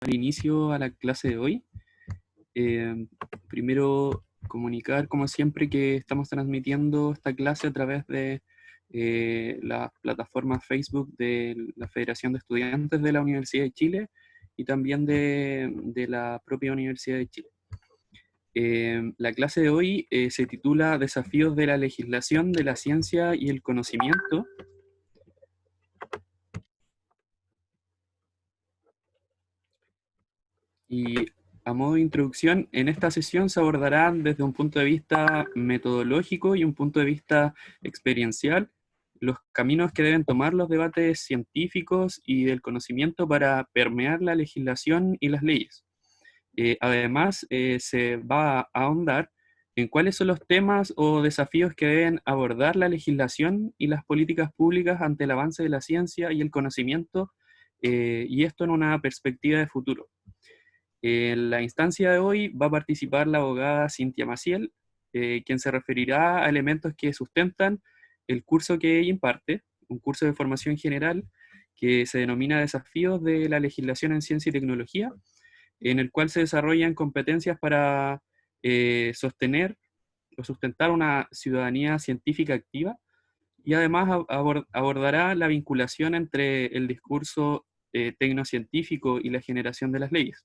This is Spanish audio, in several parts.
Al inicio a la clase de hoy. Primero, comunicar como siempre que estamos transmitiendo esta clase a través de la plataforma Facebook de la Federación de Estudiantes de la Universidad de Chile y también de la propia Universidad de Chile. La clase de hoy se titula Desafíos de la legislación de la ciencia y el conocimiento. Y a modo de introducción, en esta sesión se abordarán desde un punto de vista metodológico y un punto de vista experiencial los caminos que deben tomar los debates científicos y del conocimiento para permear la legislación y las leyes. Además, se va a ahondar en cuáles son los temas o desafíos que deben abordar la legislación y las políticas públicas ante el avance de la ciencia y el conocimiento, y esto en una perspectiva de futuro. En la instancia de hoy va a participar la abogada Cintia Maciel, quien se referirá a elementos que sustentan el curso que ella imparte, un curso de formación general que se denomina Desafíos de la legislación en ciencia y tecnología, en el cual se desarrollan competencias para sostener o sustentar una ciudadanía científica activa, y además abordará la vinculación entre el discurso tecnocientífico y la generación de las leyes.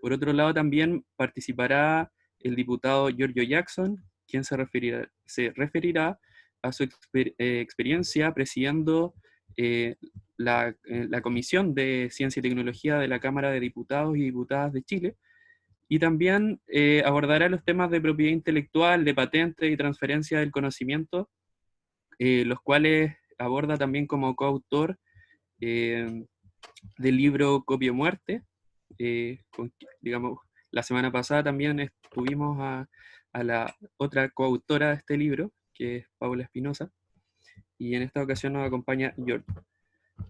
Por otro lado, también participará el diputado Giorgio Jackson, quien se referirá a su experiencia presidiendo la Comisión de Ciencia y Tecnología de la Cámara de Diputados y Diputadas de Chile, y también abordará los temas de propiedad intelectual, de patente y transferencia del conocimiento, los cuales aborda también como coautor del libro Copia o Muerte. Digamos, la semana pasada también estuvimos a la otra coautora de este libro, que es Paula Espinosa, y en esta ocasión nos acompaña Giorgio.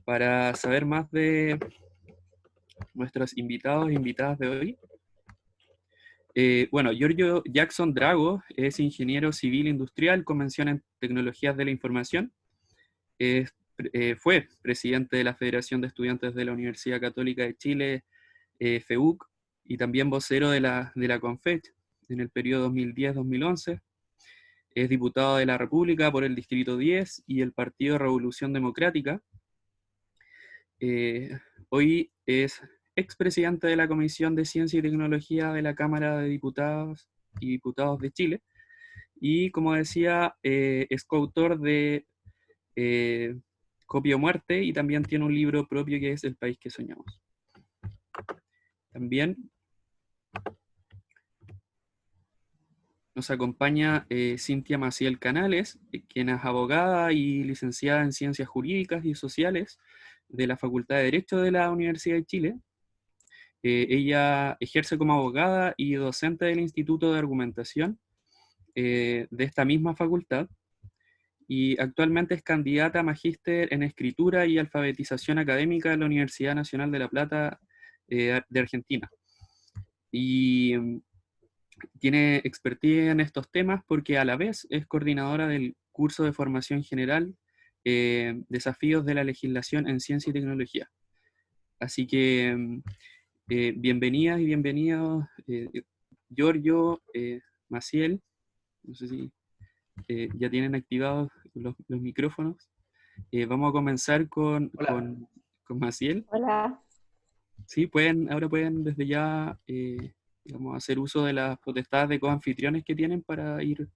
Para saber más de nuestros invitados e invitadas de hoy, bueno, Giorgio Jackson Drago es ingeniero civil industrial con mención en tecnologías de la información. Fue presidente de la Federación de Estudiantes de la Universidad Católica de Chile, FEUC, y también vocero de la CONFECH en el periodo 2010-2011. Es diputado de la República por el Distrito 10 y el Partido Revolución Democrática. Hoy es expresidente de la Comisión de Ciencia y Tecnología de la Cámara de Diputados y Diputados de Chile. Y como decía, es coautor de Copia o Muerte, y también tiene un libro propio que es El País que Soñamos. También nos acompaña Cintia Maciel Canales, quien es abogada y licenciada en Ciencias Jurídicas y Sociales de la Facultad de Derecho de la Universidad de Chile. Ella ejerce como abogada y docente del Instituto de Argumentación de esta misma facultad, y actualmente es candidata a magíster en Escritura y Alfabetización Académica de la Universidad Nacional de La Plata de Argentina. Y tiene expertise en estos temas porque a la vez es coordinadora del curso de formación general Desafíos de la legislación en ciencia y tecnología. Así que bienvenidas y bienvenidos, Giorgio, Maciel. No sé si ya tienen activados los micrófonos. Vamos a comenzar con Maciel. Hola. Sí, ahora pueden desde ya digamos, hacer uso de las potestades de coanfitriones que tienen para ir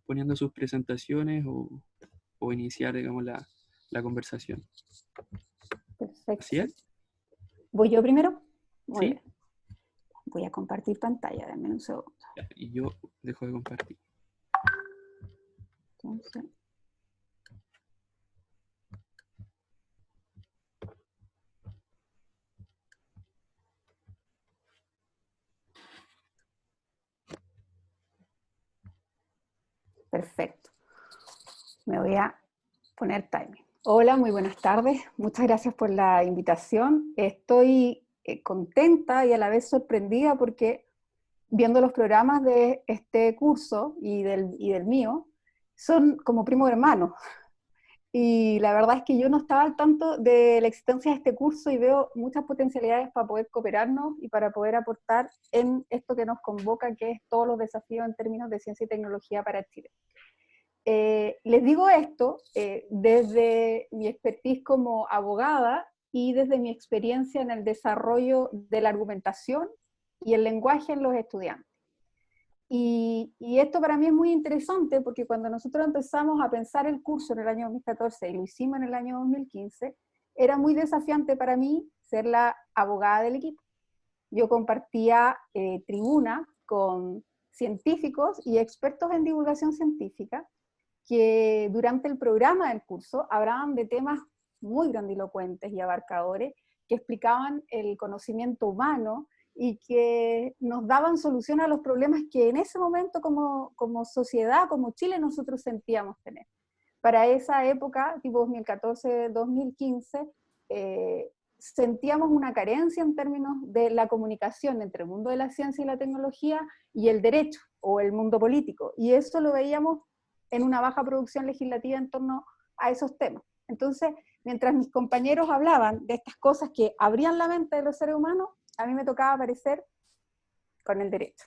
poniendo sus presentaciones o iniciar, digamos, la conversación. Perfecto. ¿Así es? ¿Voy yo primero? Muy Sí. bien. Voy a compartir pantalla, dame un segundo. Ya, y yo dejo de compartir. Entonces, perfecto. Me voy a poner timing. Hola, muy buenas tardes. Muchas gracias por la invitación. Estoy contenta y a la vez sorprendida porque viendo los programas de este curso y del mío, son como primos hermanos. Y la verdad es que yo no estaba al tanto de la existencia de este curso y veo muchas potencialidades para poder cooperarnos y para poder aportar en esto que nos convoca, que es todos los desafíos en términos de ciencia y tecnología para Chile. Les digo esto desde mi expertise como abogada y desde mi experiencia en el desarrollo de la argumentación y el lenguaje en los estudiantes. Y esto para mí es muy interesante porque cuando nosotros empezamos a pensar el curso en el año 2014 y lo hicimos en el año 2015, era muy desafiante para mí ser la abogada del equipo. Yo compartía tribuna con científicos y expertos en divulgación científica que durante el programa del curso hablaban de temas muy grandilocuentes y abarcadores que explicaban el conocimiento humano y que nos daban solución a los problemas que en ese momento como sociedad, como Chile, nosotros sentíamos tener. Para esa época, tipo 2014-2015, sentíamos una carencia en términos de la comunicación entre el mundo de la ciencia y la tecnología y el derecho o el mundo político. Y eso lo veíamos en una baja producción legislativa en torno a esos temas. Entonces, mientras mis compañeros hablaban de estas cosas que abrían la mente de los seres humanos, a mí me tocaba aparecer con el derecho,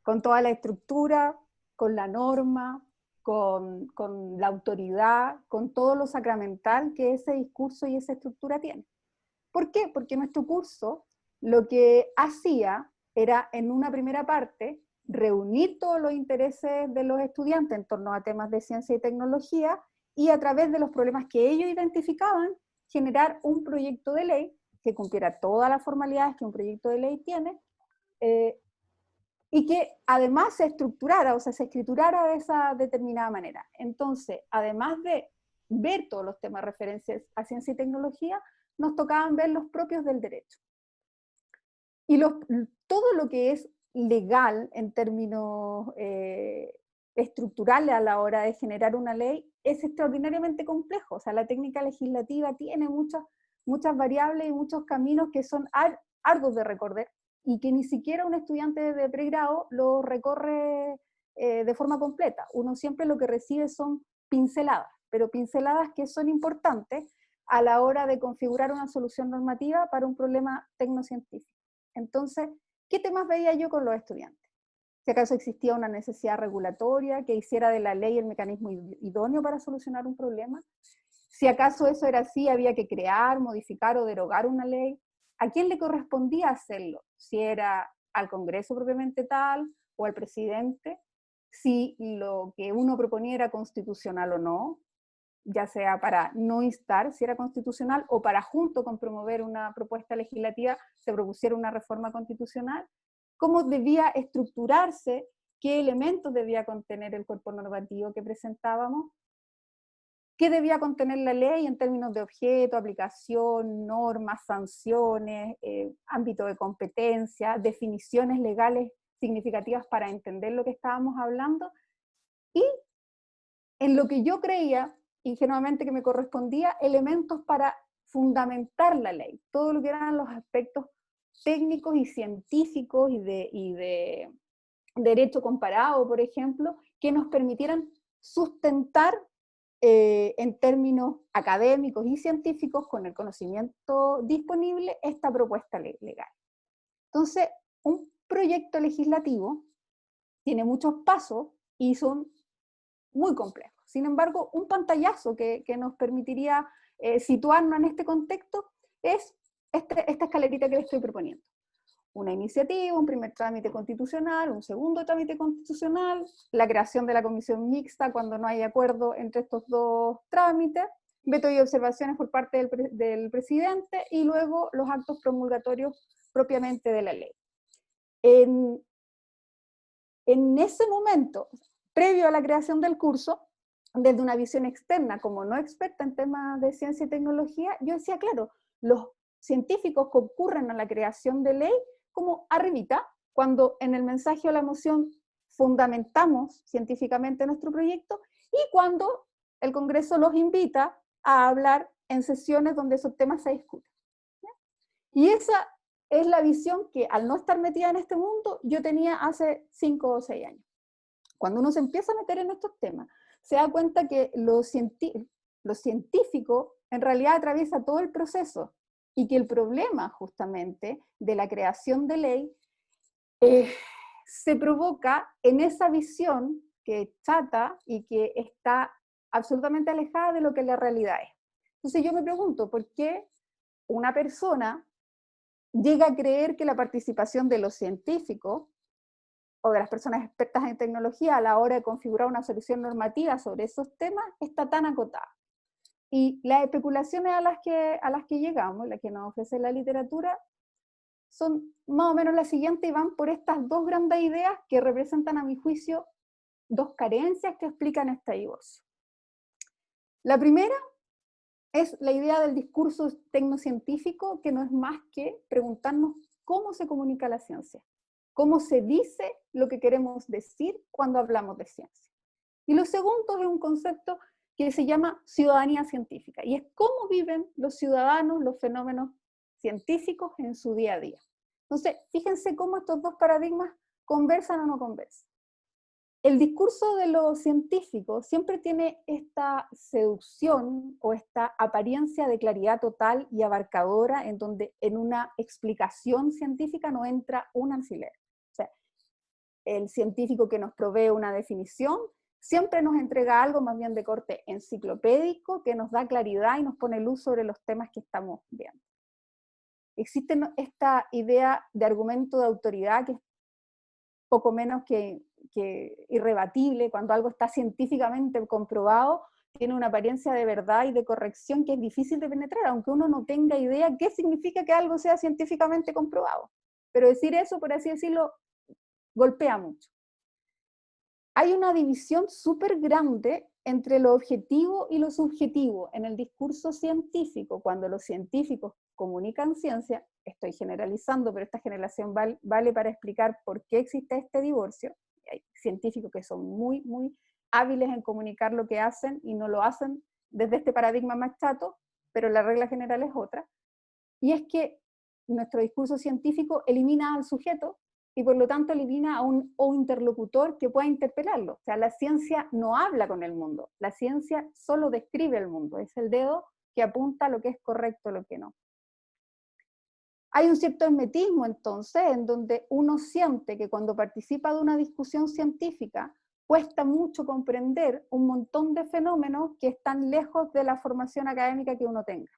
con toda la estructura, con la norma, con la autoridad, con todo lo sacramental que ese discurso y esa estructura tiene. ¿Por qué? Porque nuestro curso lo que hacía era, en una primera parte, reunir todos los intereses de los estudiantes en torno a temas de ciencia y tecnología y a través de los problemas que ellos identificaban, generar un proyecto de ley que cumpliera todas las formalidades que un proyecto de ley tiene y que además se estructurara, o sea, se escriturara de esa determinada manera. Entonces, además de ver todos los temas referencias a ciencia y tecnología, nos tocaban ver los propios del derecho. Y todo lo que es legal en términos estructurales a la hora de generar una ley es extraordinariamente complejo. O sea, la técnica legislativa tiene muchas variables y muchos caminos que son arduos de recorrer y que ni siquiera un estudiante de pregrado lo recorre de forma completa. Uno siempre lo que recibe son pinceladas, pero pinceladas que son importantes a la hora de configurar una solución normativa para un problema tecnocientífico. Entonces, ¿qué temas veía yo con los estudiantes? Si acaso existía una necesidad regulatoria que hiciera de la ley el mecanismo idóneo para solucionar un problema. Si acaso eso era así, había que crear, modificar o derogar una ley. ¿A quién le correspondía hacerlo? Si era al Congreso propiamente tal o al presidente. Si lo que uno proponía era constitucional o no, ya sea para no instar si era constitucional o para junto con promover una propuesta legislativa se propusiera una reforma constitucional, cómo debía estructurarse, qué elementos debía contener el cuerpo normativo que presentábamos, qué debía contener la ley en términos de objeto, aplicación, normas, sanciones, ámbito de competencia, definiciones legales significativas para entender lo que estábamos hablando, y en lo que yo creía ingenuamente que me correspondía, elementos para fundamentar la ley, todo lo que eran los aspectos técnicos y científicos y de derecho comparado, por ejemplo, que nos permitieran sustentar en términos académicos y científicos con el conocimiento disponible esta propuesta legal. Entonces, un proyecto legislativo tiene muchos pasos y son muy complejos. Sin embargo, un pantallazo que nos permitiría situarnos en este contexto es esta escalerita que les estoy proponiendo. Una iniciativa, un primer trámite constitucional, un segundo trámite constitucional, la creación de la comisión mixta cuando no hay acuerdo entre estos dos trámites, veto y observaciones por parte del presidente y luego los actos promulgatorios propiamente de la ley. En ese momento, previo a la creación del curso, desde una visión externa, como no experta en temas de ciencia y tecnología, yo decía, claro, los científicos concurren a la creación de ley como arribita, cuando en el mensaje o la moción fundamentamos científicamente nuestro proyecto, y cuando el Congreso los invita a hablar en sesiones donde esos temas se discuten. Y esa es la visión que, al no estar metida en este mundo, yo tenía hace 5 o 6 años. Cuando uno se empieza a meter en estos temas, se da cuenta que lo científico en realidad atraviesa todo el proceso y que el problema justamente de la creación de ley se provoca en esa visión que es chata y que está absolutamente alejada de lo que la realidad es. Entonces yo me pregunto, ¿por qué una persona llega a creer que la participación de los científicos o de las personas expertas en tecnología a la hora de configurar una solución normativa sobre esos temas está tan acotada? Y las especulaciones a las que llegamos, las que nos ofrece la literatura, son más o menos las siguientes y van por estas dos grandes ideas que representan, a mi juicio, dos carencias que explican este divorcio. La primera es la idea del discurso tecnocientífico, que no es más que preguntarnos cómo se comunica la ciencia, cómo se dice lo que queremos decir cuando hablamos de ciencia. Y lo segundo es un concepto que se llama ciudadanía científica, y es cómo viven los ciudadanos los fenómenos científicos en su día a día. Entonces, fíjense cómo estos dos paradigmas conversan o no conversan. El discurso de los científicos siempre tiene esta seducción o esta apariencia de claridad total y abarcadora, en donde en una explicación científica no entra un alfiler. O sea, el científico que nos provee una definición siempre nos entrega algo más bien de corte enciclopédico, que nos da claridad y nos pone luz sobre los temas que estamos viendo. Existe esta idea de argumento de autoridad que es poco menos que irrebatible. Cuando algo está científicamente comprobado, tiene una apariencia de verdad y de corrección que es difícil de penetrar, aunque uno no tenga idea qué significa que algo sea científicamente comprobado. Pero decir eso, por así decirlo, golpea mucho. Hay una división súper grande entre lo objetivo y lo subjetivo en el discurso científico. Cuando los científicos comunican ciencia, estoy generalizando, pero esta generación vale para explicar por qué existe este divorcio. Hay científicos que son muy, muy hábiles en comunicar lo que hacen y no lo hacen desde este paradigma más chato, pero la regla general es otra. Y es que nuestro discurso científico elimina al sujeto y por lo tanto elimina a un interlocutor que pueda interpelarlo. O sea, la ciencia no habla con el mundo, la ciencia solo describe el mundo, es el dedo que apunta a lo que es correcto, lo que no. Hay un cierto hermetismo entonces, en donde uno siente que cuando participa de una discusión científica, cuesta mucho comprender un montón de fenómenos que están lejos de la formación académica que uno tenga.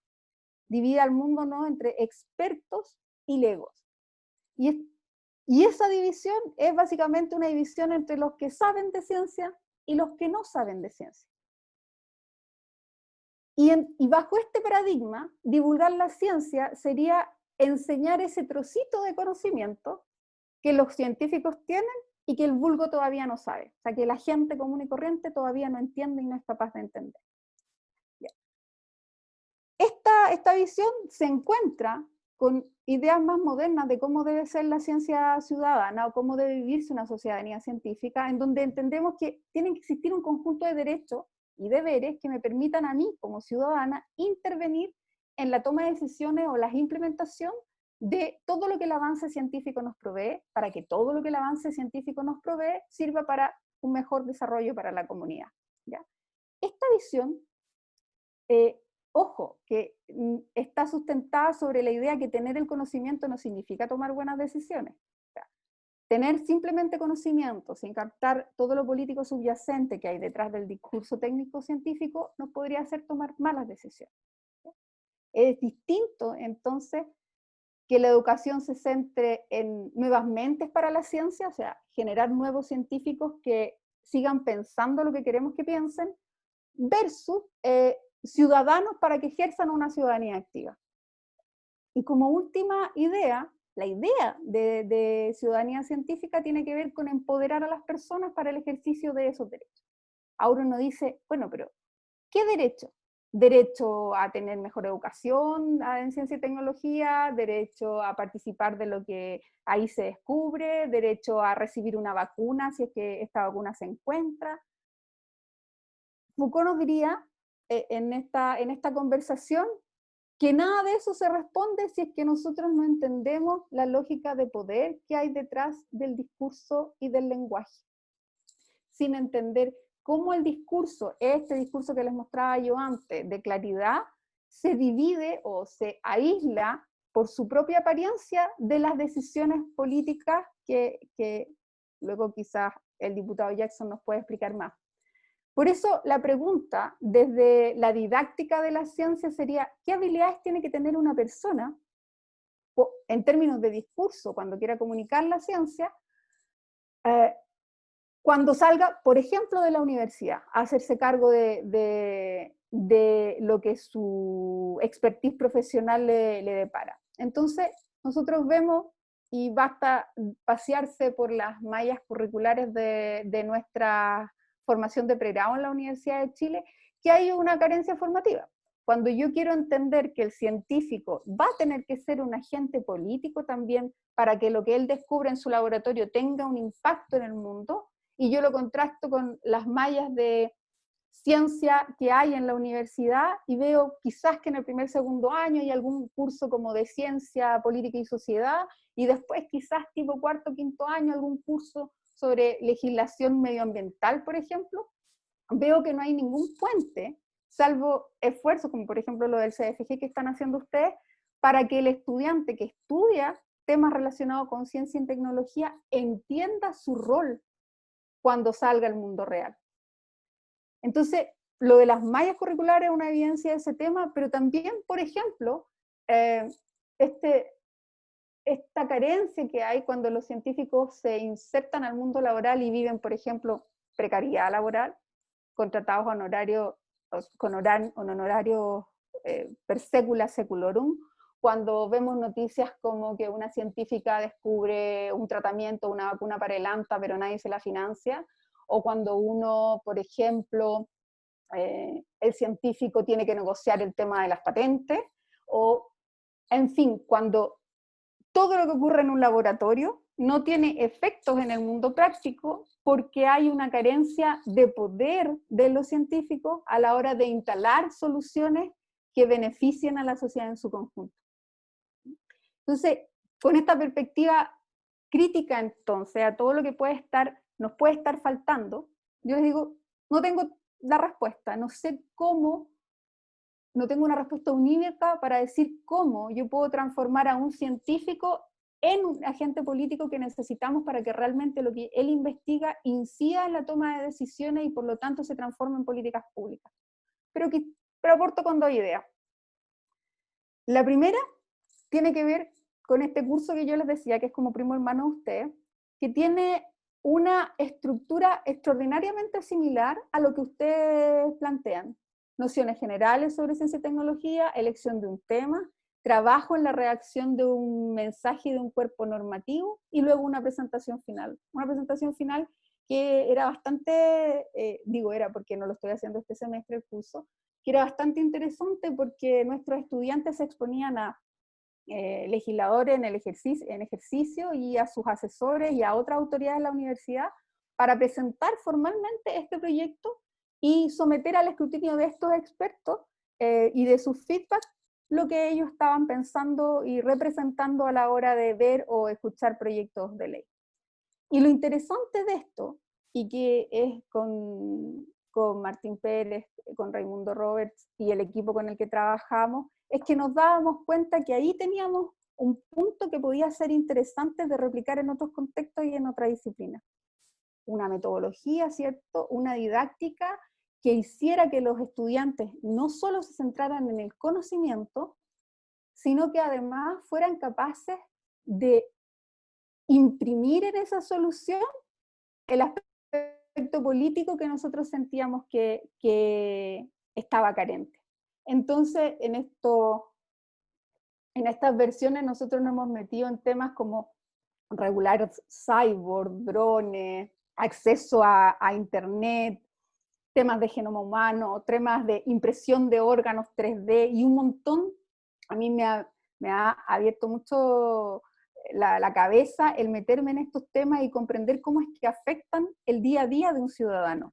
Divide al mundo, ¿no?, entre expertos y legos. Y esa división es básicamente una división entre los que saben de ciencia y los que no saben de ciencia. Y bajo este paradigma, divulgar la ciencia sería enseñar ese trocito de conocimiento que los científicos tienen y que el vulgo todavía no sabe. O sea, que la gente común y corriente todavía no entiende y no es capaz de entender. Esta visión se encuentra con ideas más modernas de cómo debe ser la ciencia ciudadana o cómo debe vivirse una ciudadanía científica, en donde entendemos que tienen que existir un conjunto de derechos y deberes que me permitan a mí, como ciudadana, intervenir en la toma de decisiones o la implementación de todo lo que el avance científico nos provee, para que todo lo que el avance científico nos provee sirva para un mejor desarrollo para la comunidad, ¿ya? Esta visión, ojo, que está sustentada sobre la idea que tener el conocimiento no significa tomar buenas decisiones. O sea, tener simplemente conocimiento sin captar todo lo político subyacente que hay detrás del discurso técnico-científico nos podría hacer tomar malas decisiones. Es distinto, entonces, que la educación se centre en nuevas mentes para la ciencia, o sea, generar nuevos científicos que sigan pensando lo que queremos que piensen, versus ciudadanos para que ejerzan una ciudadanía activa. Y como última idea, la idea de ciudadanía científica tiene que ver con empoderar a las personas para el ejercicio de esos derechos. Ahora uno dice, bueno, pero ¿qué derecho? Derecho a tener mejor educación en ciencia y tecnología, derecho a participar de lo que ahí se descubre, derecho a recibir una vacuna si es que esta vacuna se encuentra. Foucault nos diría en esta conversación que nada de eso se responde si es que nosotros no entendemos la lógica de poder que hay detrás del discurso y del lenguaje. Sin entender cómo el discurso, este discurso que les mostraba yo antes, de claridad, se divide o se aísla por su propia apariencia de las decisiones políticas que luego quizás el diputado Jackson nos puede explicar más. Por eso la pregunta desde la didáctica de la ciencia sería, ¿qué habilidades tiene que tener una persona en términos de discurso cuando quiera comunicar la ciencia, cuando salga, por ejemplo, de la universidad, a hacerse cargo de lo que su expertise profesional le depara? Entonces, nosotros vemos, y basta pasearse por las mallas curriculares de nuestra formación de pregrado en la Universidad de Chile, que hay una carencia formativa. Cuando yo quiero entender que el científico va a tener que ser un agente político también para que lo que él descubre en su laboratorio tenga un impacto en el mundo, y yo lo contrasto con las mallas de ciencia que hay en la universidad y veo quizás que en el primer, segundo año hay algún curso como de ciencia, política y sociedad, y después quizás tipo cuarto, quinto año algún curso sobre legislación medioambiental, por ejemplo. Veo que no hay ningún puente, salvo esfuerzos como por ejemplo lo del CFG que están haciendo ustedes, para que el estudiante que estudia temas relacionados con ciencia y tecnología entienda su rol cuando salga al mundo real. Entonces, lo de las mallas curriculares es una evidencia de ese tema, pero también, por ejemplo, esta carencia que hay cuando los científicos se insertan al mundo laboral y viven, por ejemplo, precariedad laboral, contratados con honorarios per secula seculorum, cuando vemos noticias como que una científica descubre un tratamiento, una vacuna para el ANTA, pero nadie se la financia, o cuando uno, por ejemplo, el científico tiene que negociar el tema de las patentes, o, en fin, cuando todo lo que ocurre en un laboratorio no tiene efectos en el mundo práctico porque hay una carencia de poder de los científicos a la hora de instalar soluciones que beneficien a la sociedad en su conjunto. Entonces, con esta perspectiva crítica entonces a todo lo que nos puede estar faltando, yo les digo, no tengo la respuesta, no sé cómo, no tengo una respuesta unívoca para decir cómo yo puedo transformar a un científico en un agente político que necesitamos para que realmente lo que él investiga incida en la toma de decisiones y por lo tanto se transforme en políticas públicas. Pero aporto con dos ideas. La primera tiene que ver con este curso que yo les decía, que es como primo hermano de ustedes, que tiene una estructura extraordinariamente similar a lo que ustedes plantean. Nociones generales sobre ciencia y tecnología, elección de un tema, trabajo en la redacción de un mensaje de un cuerpo normativo y luego una presentación final. Una presentación final que era bastante, era porque no lo estoy haciendo este semestre el curso, que era bastante interesante porque nuestros estudiantes se exponían a legisladores en ejercicio y a sus asesores y a otras autoridades de la universidad para presentar formalmente este proyecto y someter al escrutinio de estos expertos y de sus feedback lo que ellos estaban pensando y representando a la hora de ver o escuchar proyectos de ley. Y lo interesante de esto, y que es con Martín Pérez, con Raimundo Roberts y el equipo con el que trabajamos, es que nos dábamos cuenta que ahí teníamos un punto que podía ser interesante de replicar en otros contextos y en otras disciplinas. Una metodología, ¿cierto? Una didáctica que hiciera que los estudiantes no solo se centraran en el conocimiento, sino que además fueran capaces de imprimir en esa solución el aspecto político que nosotros sentíamos que estaba carente. Entonces, en estas versiones nosotros nos hemos metido en temas como regular cyborg, drones, acceso a internet, temas de genoma humano, temas de impresión de órganos 3D y un montón. A mí me ha abierto mucho la cabeza el meterme en estos temas y comprender cómo es que afectan el día a día de un ciudadano.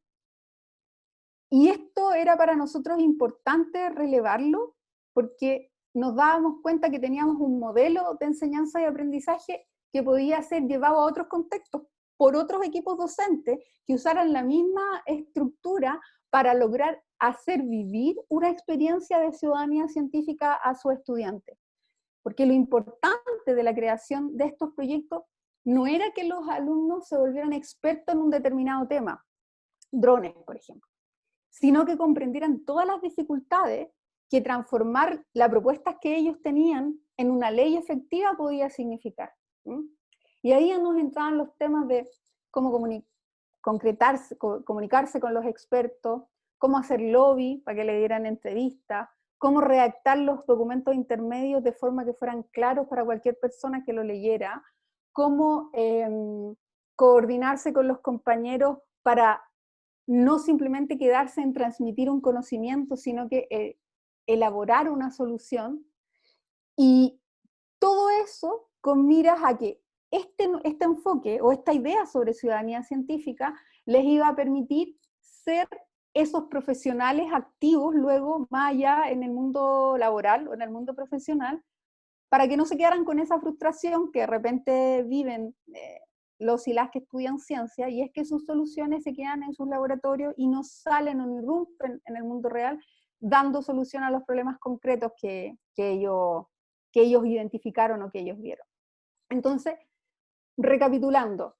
Y esto era para nosotros importante relevarlo porque nos dábamos cuenta que teníamos un modelo de enseñanza y aprendizaje que podía ser llevado a otros contextos, por otros equipos docentes que usaran la misma estructura para lograr hacer vivir una experiencia de ciudadanía científica a sus estudiantes. Porque lo importante de la creación de estos proyectos no era que los alumnos se volvieran expertos en un determinado tema, drones, por ejemplo, sino que comprendieran todas las dificultades que transformar las propuestas que ellos tenían en una ley efectiva podía significar. Y ahí nos entraban los temas de cómo comunicarse con los expertos, cómo hacer lobby para que le dieran entrevistas, cómo redactar los documentos intermedios de forma que fueran claros para cualquier persona que lo leyera, cómo coordinarse con los compañeros para no simplemente quedarse en transmitir un conocimiento, sino que elaborar una solución. Y todo eso con miras a que este enfoque o esta idea sobre ciudadanía científica les iba a permitir ser esos profesionales activos luego más allá en el mundo laboral o en el mundo profesional, para que no se quedaran con esa frustración que de repente viven los y las que estudian ciencia, y es que sus soluciones se quedan en sus laboratorios y no salen o no irrumpen en el mundo real, dando solución a los problemas concretos que ellos identificaron o que ellos vieron. Entonces, recapitulando,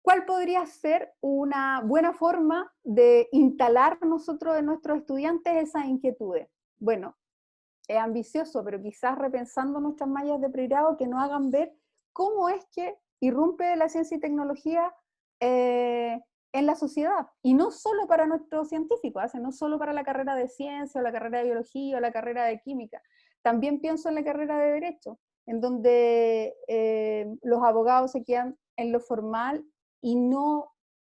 ¿cuál podría ser una buena forma de instalar nosotros en nuestros estudiantes esas inquietudes? Bueno, es ambicioso, pero quizás repensando nuestras mallas de pregrado que nos hagan ver cómo es que irrumpe la ciencia y tecnología en la sociedad, y no solo para nuestros científicos, no solo para la carrera de ciencia, o la carrera de biología, o la carrera de química. También pienso en la carrera de derecho, en donde los abogados se quedan en lo formal y no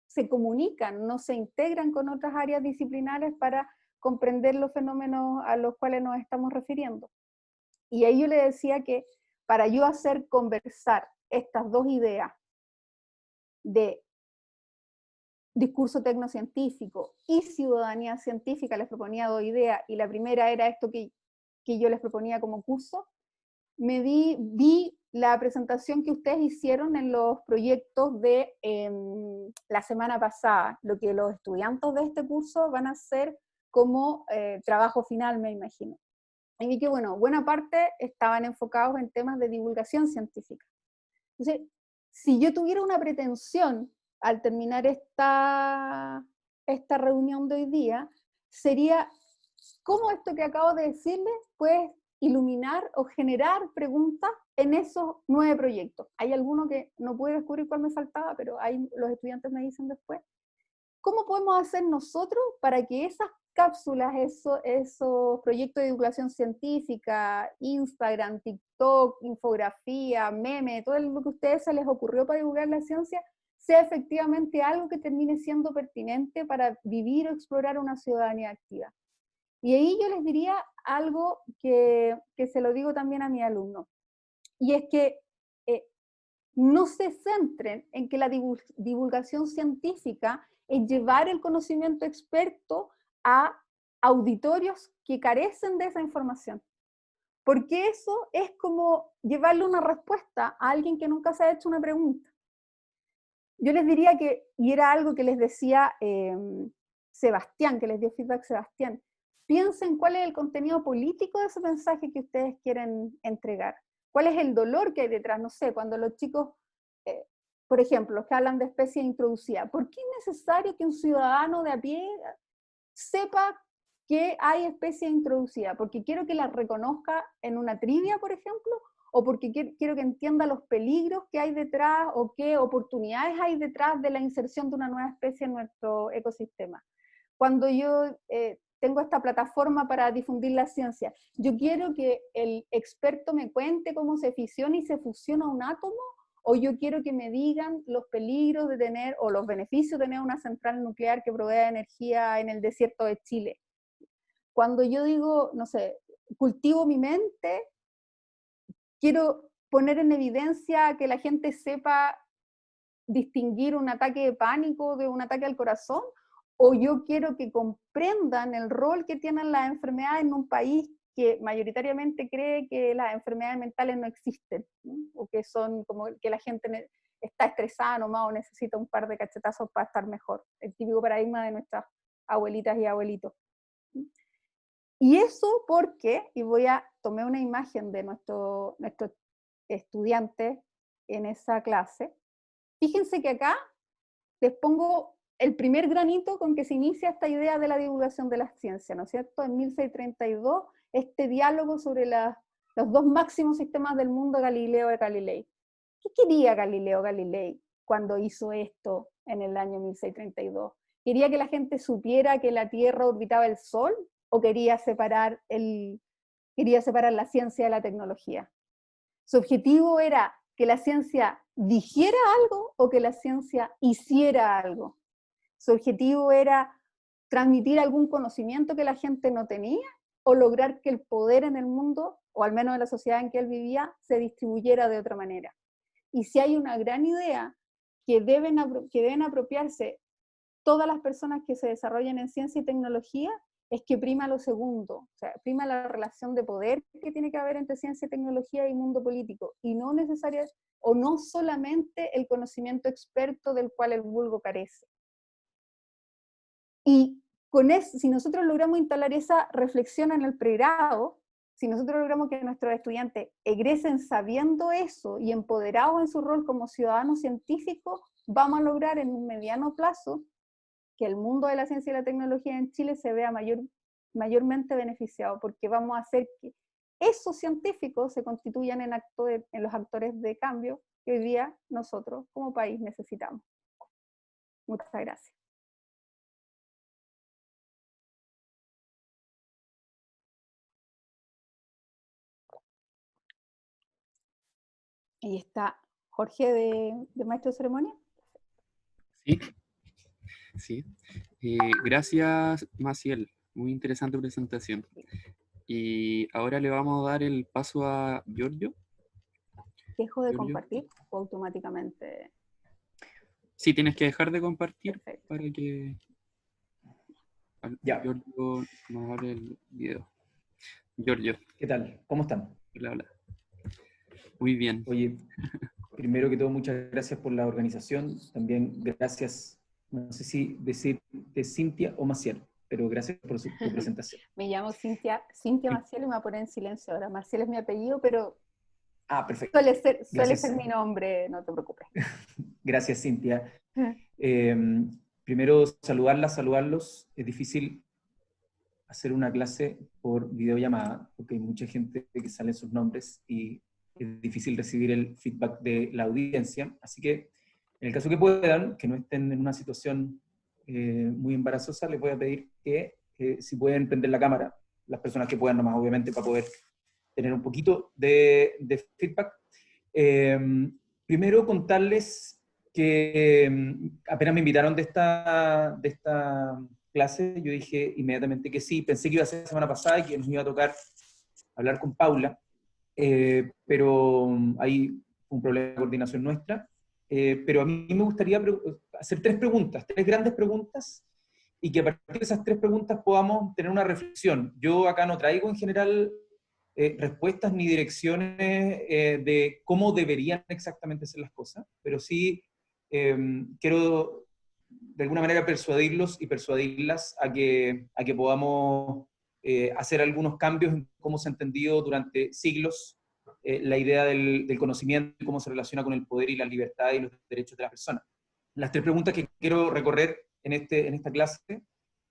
se comunican, no se integran con otras áreas disciplinares para comprender los fenómenos a los cuales nos estamos refiriendo. Y ahí yo le decía que para yo hacer conversar estas dos ideas de discurso tecnocientífico y ciudadanía científica, les proponía dos ideas, y la primera era esto que yo les proponía como curso, vi la presentación que ustedes hicieron en los proyectos de la semana pasada, lo que los estudiantes de este curso van a hacer como trabajo final, me imagino. Y vi que, bueno, buena parte estaban enfocados en temas de divulgación científica. Entonces, si yo tuviera una pretensión al terminar esta reunión de hoy día, sería cómo esto que acabo de decirles puede iluminar o generar preguntas en esos 9 proyectos. Hay alguno que no pude descubrir cuál me faltaba, pero ahí los estudiantes me dicen después. ¿Cómo podemos hacer nosotros para que esas cápsulas, esos proyectos de divulgación científica, Instagram, TikTok, infografía, meme, todo lo que a ustedes se les ocurrió para divulgar la ciencia, sea efectivamente algo que termine siendo pertinente para vivir o explorar una ciudadanía activa? Y ahí yo les diría algo que se lo digo también a mis alumnos, y es que no se centren en que la divulgación científica es llevar el conocimiento experto a auditorios que carecen de esa información, porque eso es como llevarle una respuesta a alguien que nunca se ha hecho una pregunta. Yo les diría que, y era algo que les decía Sebastián, que les dio feedback Sebastián, piensen cuál es el contenido político de ese mensaje que ustedes quieren entregar. ¿Cuál es el dolor que hay detrás? No sé, cuando los chicos, por ejemplo, los que hablan de especies introducidas, ¿por qué es necesario que un ciudadano de a pie sepa que hay especies introducidas? ¿Porque quiero que las reconozca en una trivia, por ejemplo? ¿O porque quiero que entienda los peligros que hay detrás o qué oportunidades hay detrás de la inserción de una nueva especie en nuestro ecosistema? Cuando yo tengo esta plataforma para difundir la ciencia, yo quiero que el experto me cuente cómo se fisiona y se fusiona un átomo, o yo quiero que me digan los peligros de tener, o los beneficios de tener una central nuclear que provea energía en el desierto de Chile. Cuando yo digo, no sé, cultivo mi mente, quiero poner en evidencia que la gente sepa distinguir un ataque de pánico de un ataque al corazón, o yo quiero que comprendan el rol que tienen las enfermedades en un país que mayoritariamente cree que las enfermedades mentales no existen, ¿no? O que son como que la gente está estresada nomás o necesita un par de cachetazos para estar mejor. El típico paradigma de nuestras abuelitas y abuelitos. Y eso porque, y tomé una imagen de nuestros estudiantes en esa clase. Fíjense que acá les pongo el primer granito con que se inicia esta idea de la divulgación de la ciencia, ¿no es cierto? En 1632, este diálogo sobre los dos máximos sistemas del mundo, Galileo y Galilei. ¿Qué quería Galileo Galilei cuando hizo esto en el año 1632? ¿Quería que la gente supiera que la Tierra orbitaba el Sol o quería separar la ciencia de la tecnología? Su objetivo era que la ciencia dijera algo o que la ciencia hiciera algo. Su objetivo era transmitir algún conocimiento que la gente no tenía o lograr que el poder en el mundo, o al menos en la sociedad en que él vivía, se distribuyera de otra manera. Y si hay una gran idea que deben apropiarse todas las personas que se desarrollan en ciencia y tecnología, es que prima lo segundo, o sea, prima la relación de poder que tiene que haber entre ciencia y tecnología y mundo político, y no no solamente el conocimiento experto del cual el vulgo carece. Y con eso, si nosotros logramos instalar esa reflexión en el pregrado, si nosotros logramos que nuestros estudiantes egresen sabiendo eso y empoderados en su rol como ciudadanos científicos, vamos a lograr en un mediano plazo que el mundo de la ciencia y la tecnología en Chile se vea mayormente beneficiado, porque vamos a hacer que esos científicos se constituyan en los actores de cambio que hoy día nosotros como país necesitamos. Muchas gracias. Ahí está Jorge de Maestro de Ceremonia. Sí, sí. Gracias, Maciel. Muy interesante presentación. Y ahora le vamos a dar el paso a Giorgio. ¿Dejo de compartir o automáticamente? Sí, tienes que dejar de compartir. Perfecto. Para que Ya. Giorgio nos hable el video. Giorgio. ¿Qué tal? ¿Cómo están? Hola. Muy bien. Oye, primero que todo, muchas gracias por la organización. También gracias, no sé si decir de Cintia o Maciel, pero gracias por su presentación. Me llamo Cintia Maciel y me voy a poner en silencio ahora. Maciel es mi apellido, pero Perfecto. Suele ser mi nombre, no te preocupes. Gracias, Cintia. Primero, saludarlos. Es difícil hacer una clase por videollamada, porque hay mucha gente que sale sus nombres y es difícil recibir el feedback de la audiencia. Así que, en el caso que puedan, que no estén en una situación muy embarazosa, les voy a pedir que si pueden prender la cámara, las personas que puedan nomás, obviamente, para poder tener un poquito de feedback. Primero, contarles que apenas me invitaron de esta clase, yo dije inmediatamente que sí. Pensé que iba a ser la semana pasada y que nos iba a tocar hablar con Paula, pero hay un problema de coordinación nuestra. Pero a mí me gustaría hacer tres grandes preguntas, y que a partir de esas tres preguntas podamos tener una reflexión. Yo acá no traigo en general respuestas ni direcciones de cómo deberían exactamente ser las cosas, pero sí quiero de alguna manera persuadirlos y persuadirlas a que podamos hacer algunos cambios en cómo se ha entendido durante siglos la idea del conocimiento y cómo se relaciona con el poder y la libertad y los derechos de las personas. Las tres preguntas que quiero recorrer en esta clase,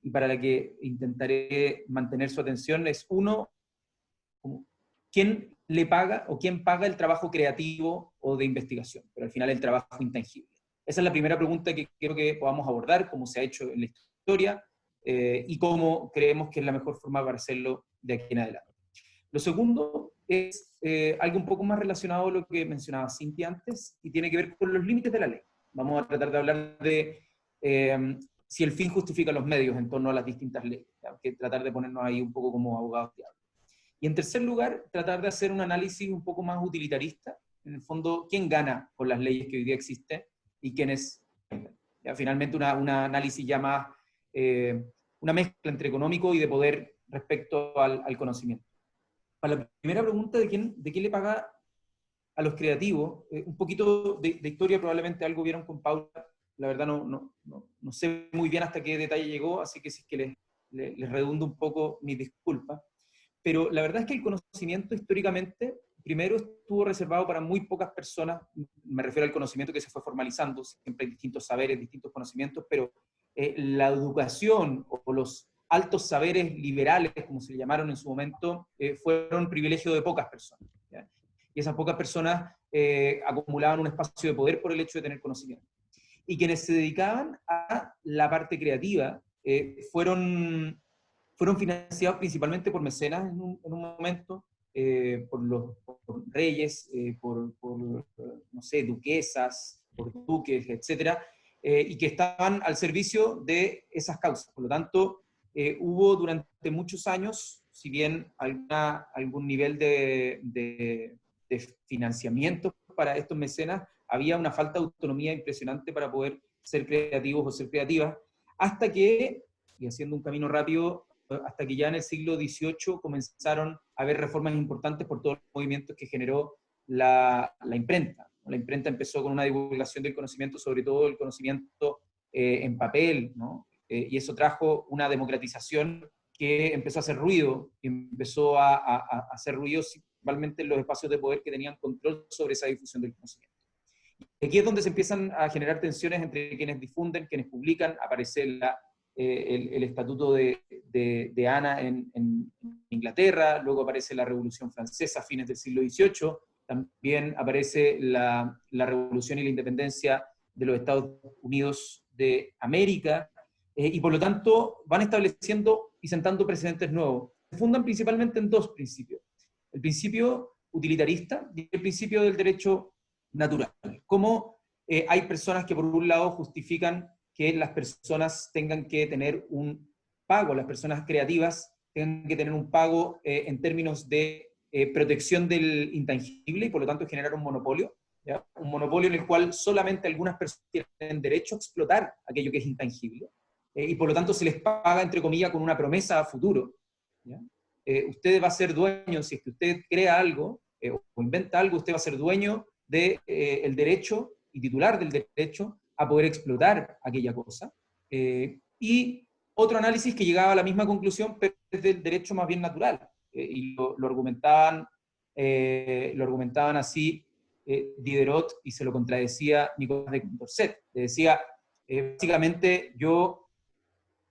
y para la que intentaré mantener su atención, es uno, ¿quién le paga o quién paga el trabajo creativo o de investigación? Pero al final el trabajo intangible. Esa es la primera pregunta que quiero que podamos abordar, cómo se ha hecho en la historia y cómo creemos que es la mejor forma para hacerlo de aquí en adelante. Lo segundo es algo un poco más relacionado a lo que mencionaba Cintia antes, y tiene que ver con los límites de la ley. Vamos a tratar de hablar de si el fin justifica los medios en torno a las distintas leyes, que tratar de ponernos ahí un poco como abogados diablos. Y en tercer lugar, tratar de hacer un análisis un poco más utilitarista, en el fondo, quién gana con las leyes que hoy día existen y quiénes pierden. Finalmente, un análisis ya más, una mezcla entre económico y de poder respecto al conocimiento. para la primera pregunta de quién le paga a los creativos, un poquito de historia, probablemente algo vieron con Paula, la verdad no sé muy bien hasta qué detalle llegó, así que si es que les redundo un poco mis disculpas, pero la verdad es que el conocimiento históricamente, primero estuvo reservado para muy pocas personas, me refiero al conocimiento que se fue formalizando, siempre hay distintos saberes, distintos conocimientos, pero la educación o los altos saberes liberales, como se le llamaron en su momento, fueron privilegio de pocas personas, ¿ya? Y esas pocas personas acumulaban un espacio de poder por el hecho de tener conocimiento. Y quienes se dedicaban a la parte creativa fueron financiados principalmente por mecenas en un momento, por reyes, por, no sé, duquesas, por duques, etcétera, y que estaban al servicio de esas causas. Por lo tanto, hubo durante muchos años, si bien algún nivel de financiamiento para estos mecenas, había una falta de autonomía impresionante para poder ser creativos o ser creativas, hasta que, y haciendo un camino rápido, hasta que ya en el siglo XVIII comenzaron a haber reformas importantes por todos los movimientos que generó la imprenta. La imprenta empezó con una divulgación del conocimiento, sobre todo el conocimiento en papel, ¿no? Y eso trajo una democratización que empezó a hacer ruido, y empezó a hacer ruido principalmente en los espacios de poder que tenían control sobre esa difusión del conocimiento. Y aquí es donde se empiezan a generar tensiones entre quienes difunden, quienes publican, aparece el estatuto de Ana en Inglaterra, luego aparece la Revolución Francesa a fines del siglo XVIII, también aparece la Revolución y la Independencia de los Estados Unidos de América, y por lo tanto van estableciendo y sentando precedentes nuevos. Se fundan principalmente en dos principios. El principio utilitarista y el principio del derecho natural. Cómo hay personas que por un lado justifican que las personas tengan que tener un pago, las personas creativas tengan que tener un pago en términos de protección del intangible y por lo tanto generar un monopolio, ¿ya? Un monopolio en el cual solamente algunas personas tienen derecho a explotar aquello que es intangible y por lo tanto se les paga, entre comillas, con una promesa a futuro, ¿ya? Usted va a ser dueño, si es que usted crea algo o inventa algo, usted va a ser dueño del derecho y titular del derecho a poder explotar aquella cosa. Y otro análisis que llegaba a la misma conclusión, pero desde el derecho más bien natural. Y lo argumentaban así Diderot, y se lo contradecía Nicolás de Condorcet. Le decía, básicamente, no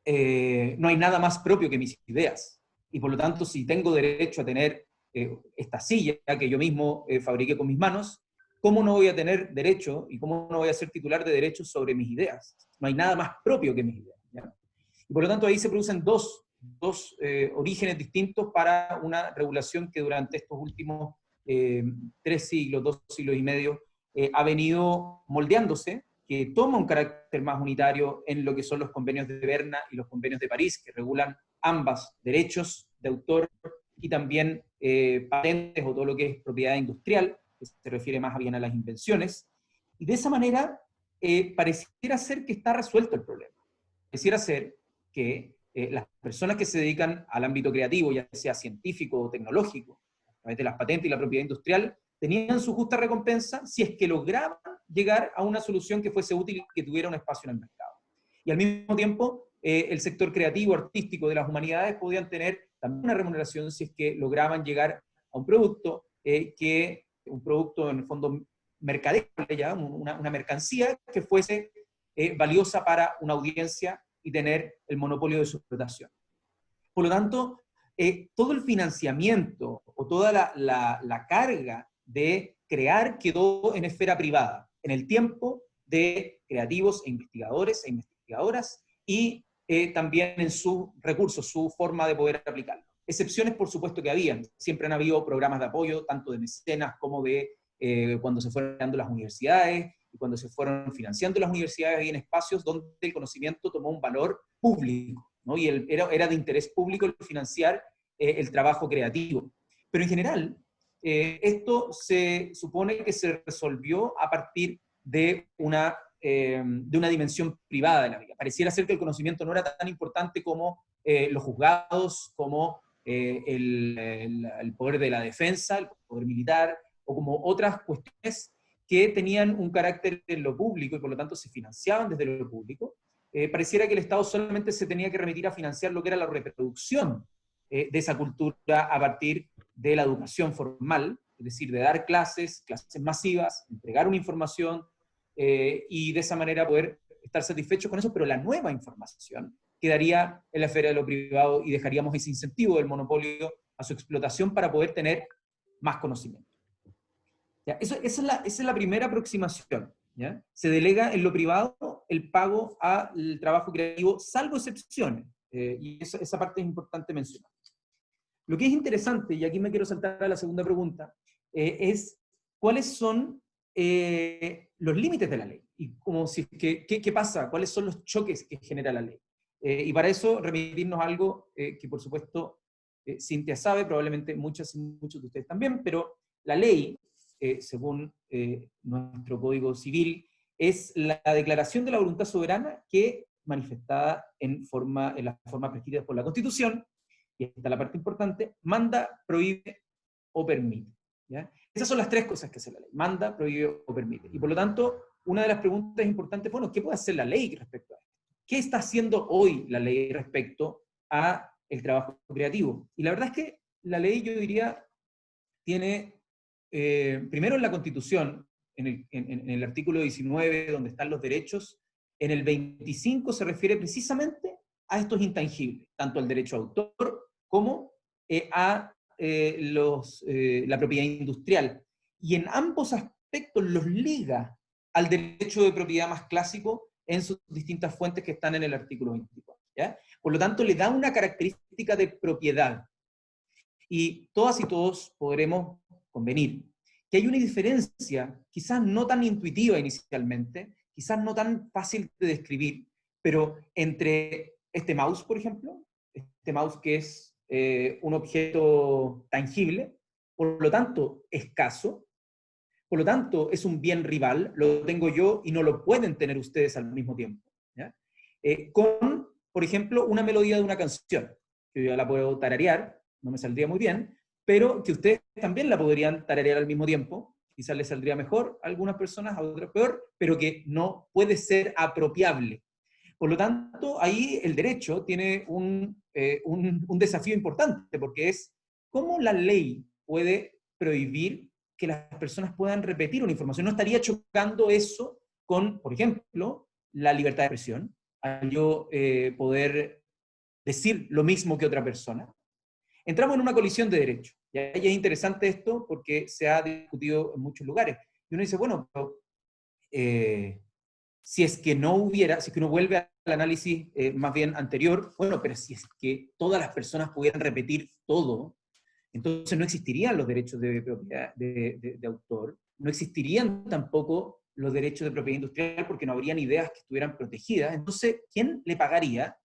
hay nada más propio que mis ideas. Y por lo tanto, si tengo derecho a tener esta silla que yo mismo fabriqué con mis manos, ¿cómo no voy a tener derecho y cómo no voy a ser titular de derechos sobre mis ideas? No hay nada más propio que mis ideas, ¿ya? Y por lo tanto ahí se producen dos orígenes distintos para una regulación que durante estos últimos 3 siglos, 2 siglos y medio, ha venido moldeándose, que toma un carácter más unitario en lo que son los convenios de Berna y los convenios de París, que regulan ambas derechos de autor y también patentes o todo lo que es propiedad industrial, que se refiere más bien a las invenciones, y de esa manera pareciera ser que está resuelto el problema. Pareciera ser que las personas que se dedican al ámbito creativo, ya sea científico o tecnológico, a través de las patentes y la propiedad industrial, tenían su justa recompensa si es que lograban llegar a una solución que fuese útil y que tuviera un espacio en el mercado. Y al mismo tiempo, el sector creativo, artístico de las humanidades podían tener también una remuneración si es que lograban llegar a un producto un producto en el fondo mercadeable, ya, una mercancía que fuese valiosa para una audiencia y tener el monopolio de su explotación. Por lo tanto, todo el financiamiento o toda la carga de crear quedó en esfera privada, en el tiempo de creativos e investigadores e investigadoras y también en sus recursos, su forma de poder aplicarlo. Excepciones, por supuesto, que habían. Siempre han habido programas de apoyo, tanto de mecenas como de cuando se fueron creando las universidades y cuando se fueron financiando las universidades, había espacios donde el conocimiento tomó un valor público, ¿no? Y era de interés público financiar el trabajo creativo. Pero en general, esto se supone que se resolvió a partir de una dimensión privada de la vida. Pareciera ser que el conocimiento no era tan importante como los juzgados, como el poder de la defensa, el poder militar, o como otras cuestiones que tenían un carácter en lo público y por lo tanto se financiaban desde lo público, pareciera que el Estado solamente se tenía que remitir a financiar lo que era la reproducción de esa cultura a partir de la educación formal, es decir, de dar clases masivas, entregar una información y de esa manera poder estar satisfechos con eso, pero la nueva información quedaría en la esfera de lo privado y dejaríamos ese incentivo del monopolio a su explotación para poder tener más conocimiento. ¿Ya? Esa es la primera aproximación. ¿Ya? Se delega en lo privado el pago al trabajo creativo, salvo excepciones, y esa parte es importante mencionar. Lo que es interesante, y aquí me quiero saltar a la segunda pregunta, es cuáles son los límites de la ley, y como si, qué pasa, cuáles son los choques que genera la ley. Y para eso remitirnos a algo que por supuesto Cintia sabe, probablemente muchos de ustedes también, pero la ley, según nuestro Código Civil, es la declaración de la voluntad soberana que, manifestada en la forma prescrita por la Constitución, y esta es la parte importante, manda, prohíbe o permite. ¿Ya? Esas son las tres cosas que hace la ley: manda, prohíbe o permite. Y por lo tanto, una de las preguntas importantes, bueno, ¿qué puede hacer la ley respecto a esto? ¿Qué está haciendo hoy la ley respecto a el trabajo creativo? Y la verdad es que la ley, yo diría, tiene, primero en la Constitución, en el artículo 19, donde están los derechos, en el 25 se refiere precisamente a estos intangibles, tanto al derecho a autor como a la propiedad industrial. Y en ambos aspectos los liga al derecho de propiedad más clásico en sus distintas fuentes que están en el artículo 24. ¿Ya? Por lo tanto, le da una característica de propiedad. Y todas y todos podremos convenir que hay una diferencia, quizás no tan intuitiva inicialmente, quizás no tan fácil de describir, pero entre este mouse, por ejemplo, este mouse que es un objeto tangible, por lo tanto escaso, por lo tanto es un bien rival, lo tengo yo y no lo pueden tener ustedes al mismo tiempo. ¿Ya? Con, por ejemplo, una melodía de una canción, que yo la puedo tararear, no me saldría muy bien, pero que ustedes también la podrían tararear al mismo tiempo, quizás les saldría mejor a algunas personas, a otras peor, pero que no puede ser apropiable. Por lo tanto, ahí el derecho tiene un desafío importante, porque es cómo la ley puede prohibir que las personas puedan repetir una información. No estaría chocando eso con, por ejemplo, la libertad de expresión, al yo poder decir lo mismo que otra persona. Entramos en una colisión de derechos. Y ahí es interesante esto porque se ha discutido en muchos lugares. Y uno dice, bueno, pero si es que uno vuelve al análisis más bien anterior, bueno, pero si es que todas las personas pudieran repetir todo, entonces no existirían los derechos de propiedad de autor, no existirían tampoco los derechos de propiedad industrial porque no habrían ideas que estuvieran protegidas. Entonces, ¿quién le pagaría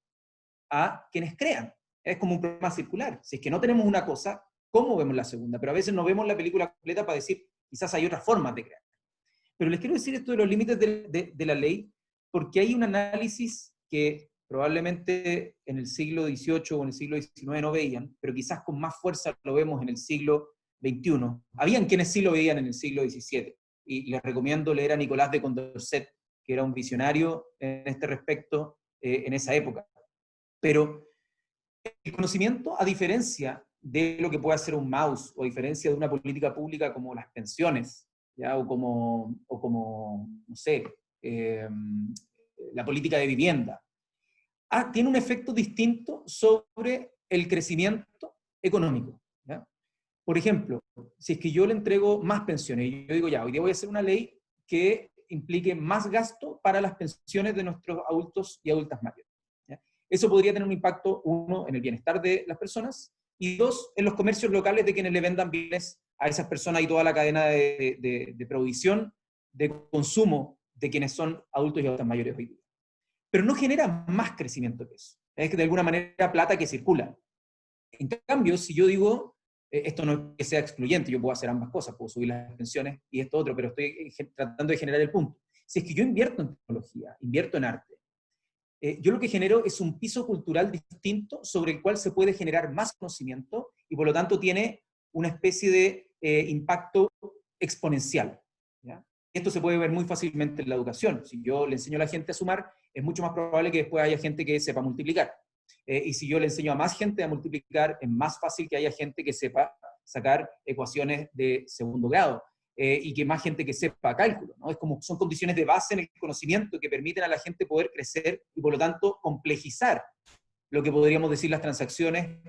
a quienes crean? Es como un problema circular. Si es que no tenemos una cosa, ¿cómo vemos la segunda? Pero a veces no vemos la película completa para decir, quizás hay otras formas de crear. Pero les quiero decir esto de los límites de la ley, porque hay un análisis que probablemente en el siglo XVIII o en el siglo XIX no veían, pero quizás con más fuerza lo vemos en el siglo XXI. Habían quienes sí lo veían en el siglo XVII, y les recomiendo leer a Nicolás de Condorcet, que era un visionario en este respecto en esa época. Pero el conocimiento, a diferencia de lo que puede hacer un mouse, o a diferencia de una política pública como las pensiones, ¿ya? O como no sé, la política de vivienda, tiene un efecto distinto sobre el crecimiento económico. ¿Ya? Por ejemplo, si es que yo le entrego más pensiones, y yo digo, ya, hoy día voy a hacer una ley que implique más gasto para las pensiones de nuestros adultos y adultas mayores. ¿Ya? Eso podría tener un impacto, uno, en el bienestar de las personas, y dos, en los comercios locales de quienes le vendan bienes a esas personas y toda la cadena de provisión, de consumo de quienes son adultos y adultas mayores hoy día. Pero no genera más crecimiento que eso. Es que de alguna manera plata que circula. En cambio, si yo digo, esto no es que sea excluyente, yo puedo hacer ambas cosas, puedo subir las pensiones y esto otro, pero estoy tratando de generar el punto. Si es que yo invierto en tecnología, invierto en arte, yo lo que genero es un piso cultural distinto sobre el cual se puede generar más conocimiento y por lo tanto tiene una especie de impacto exponencial. ¿Ya? Esto se puede ver muy fácilmente en la educación. Si yo le enseño a la gente a sumar, es mucho más probable que después haya gente que sepa multiplicar. Y si yo le enseño a más gente a multiplicar, es más fácil que haya gente que sepa sacar ecuaciones de segundo grado. Y que más gente que sepa cálculo, ¿no? Es como, son condiciones de base en el conocimiento que permiten a la gente poder crecer y por lo tanto complejizar lo que podríamos decir las transacciones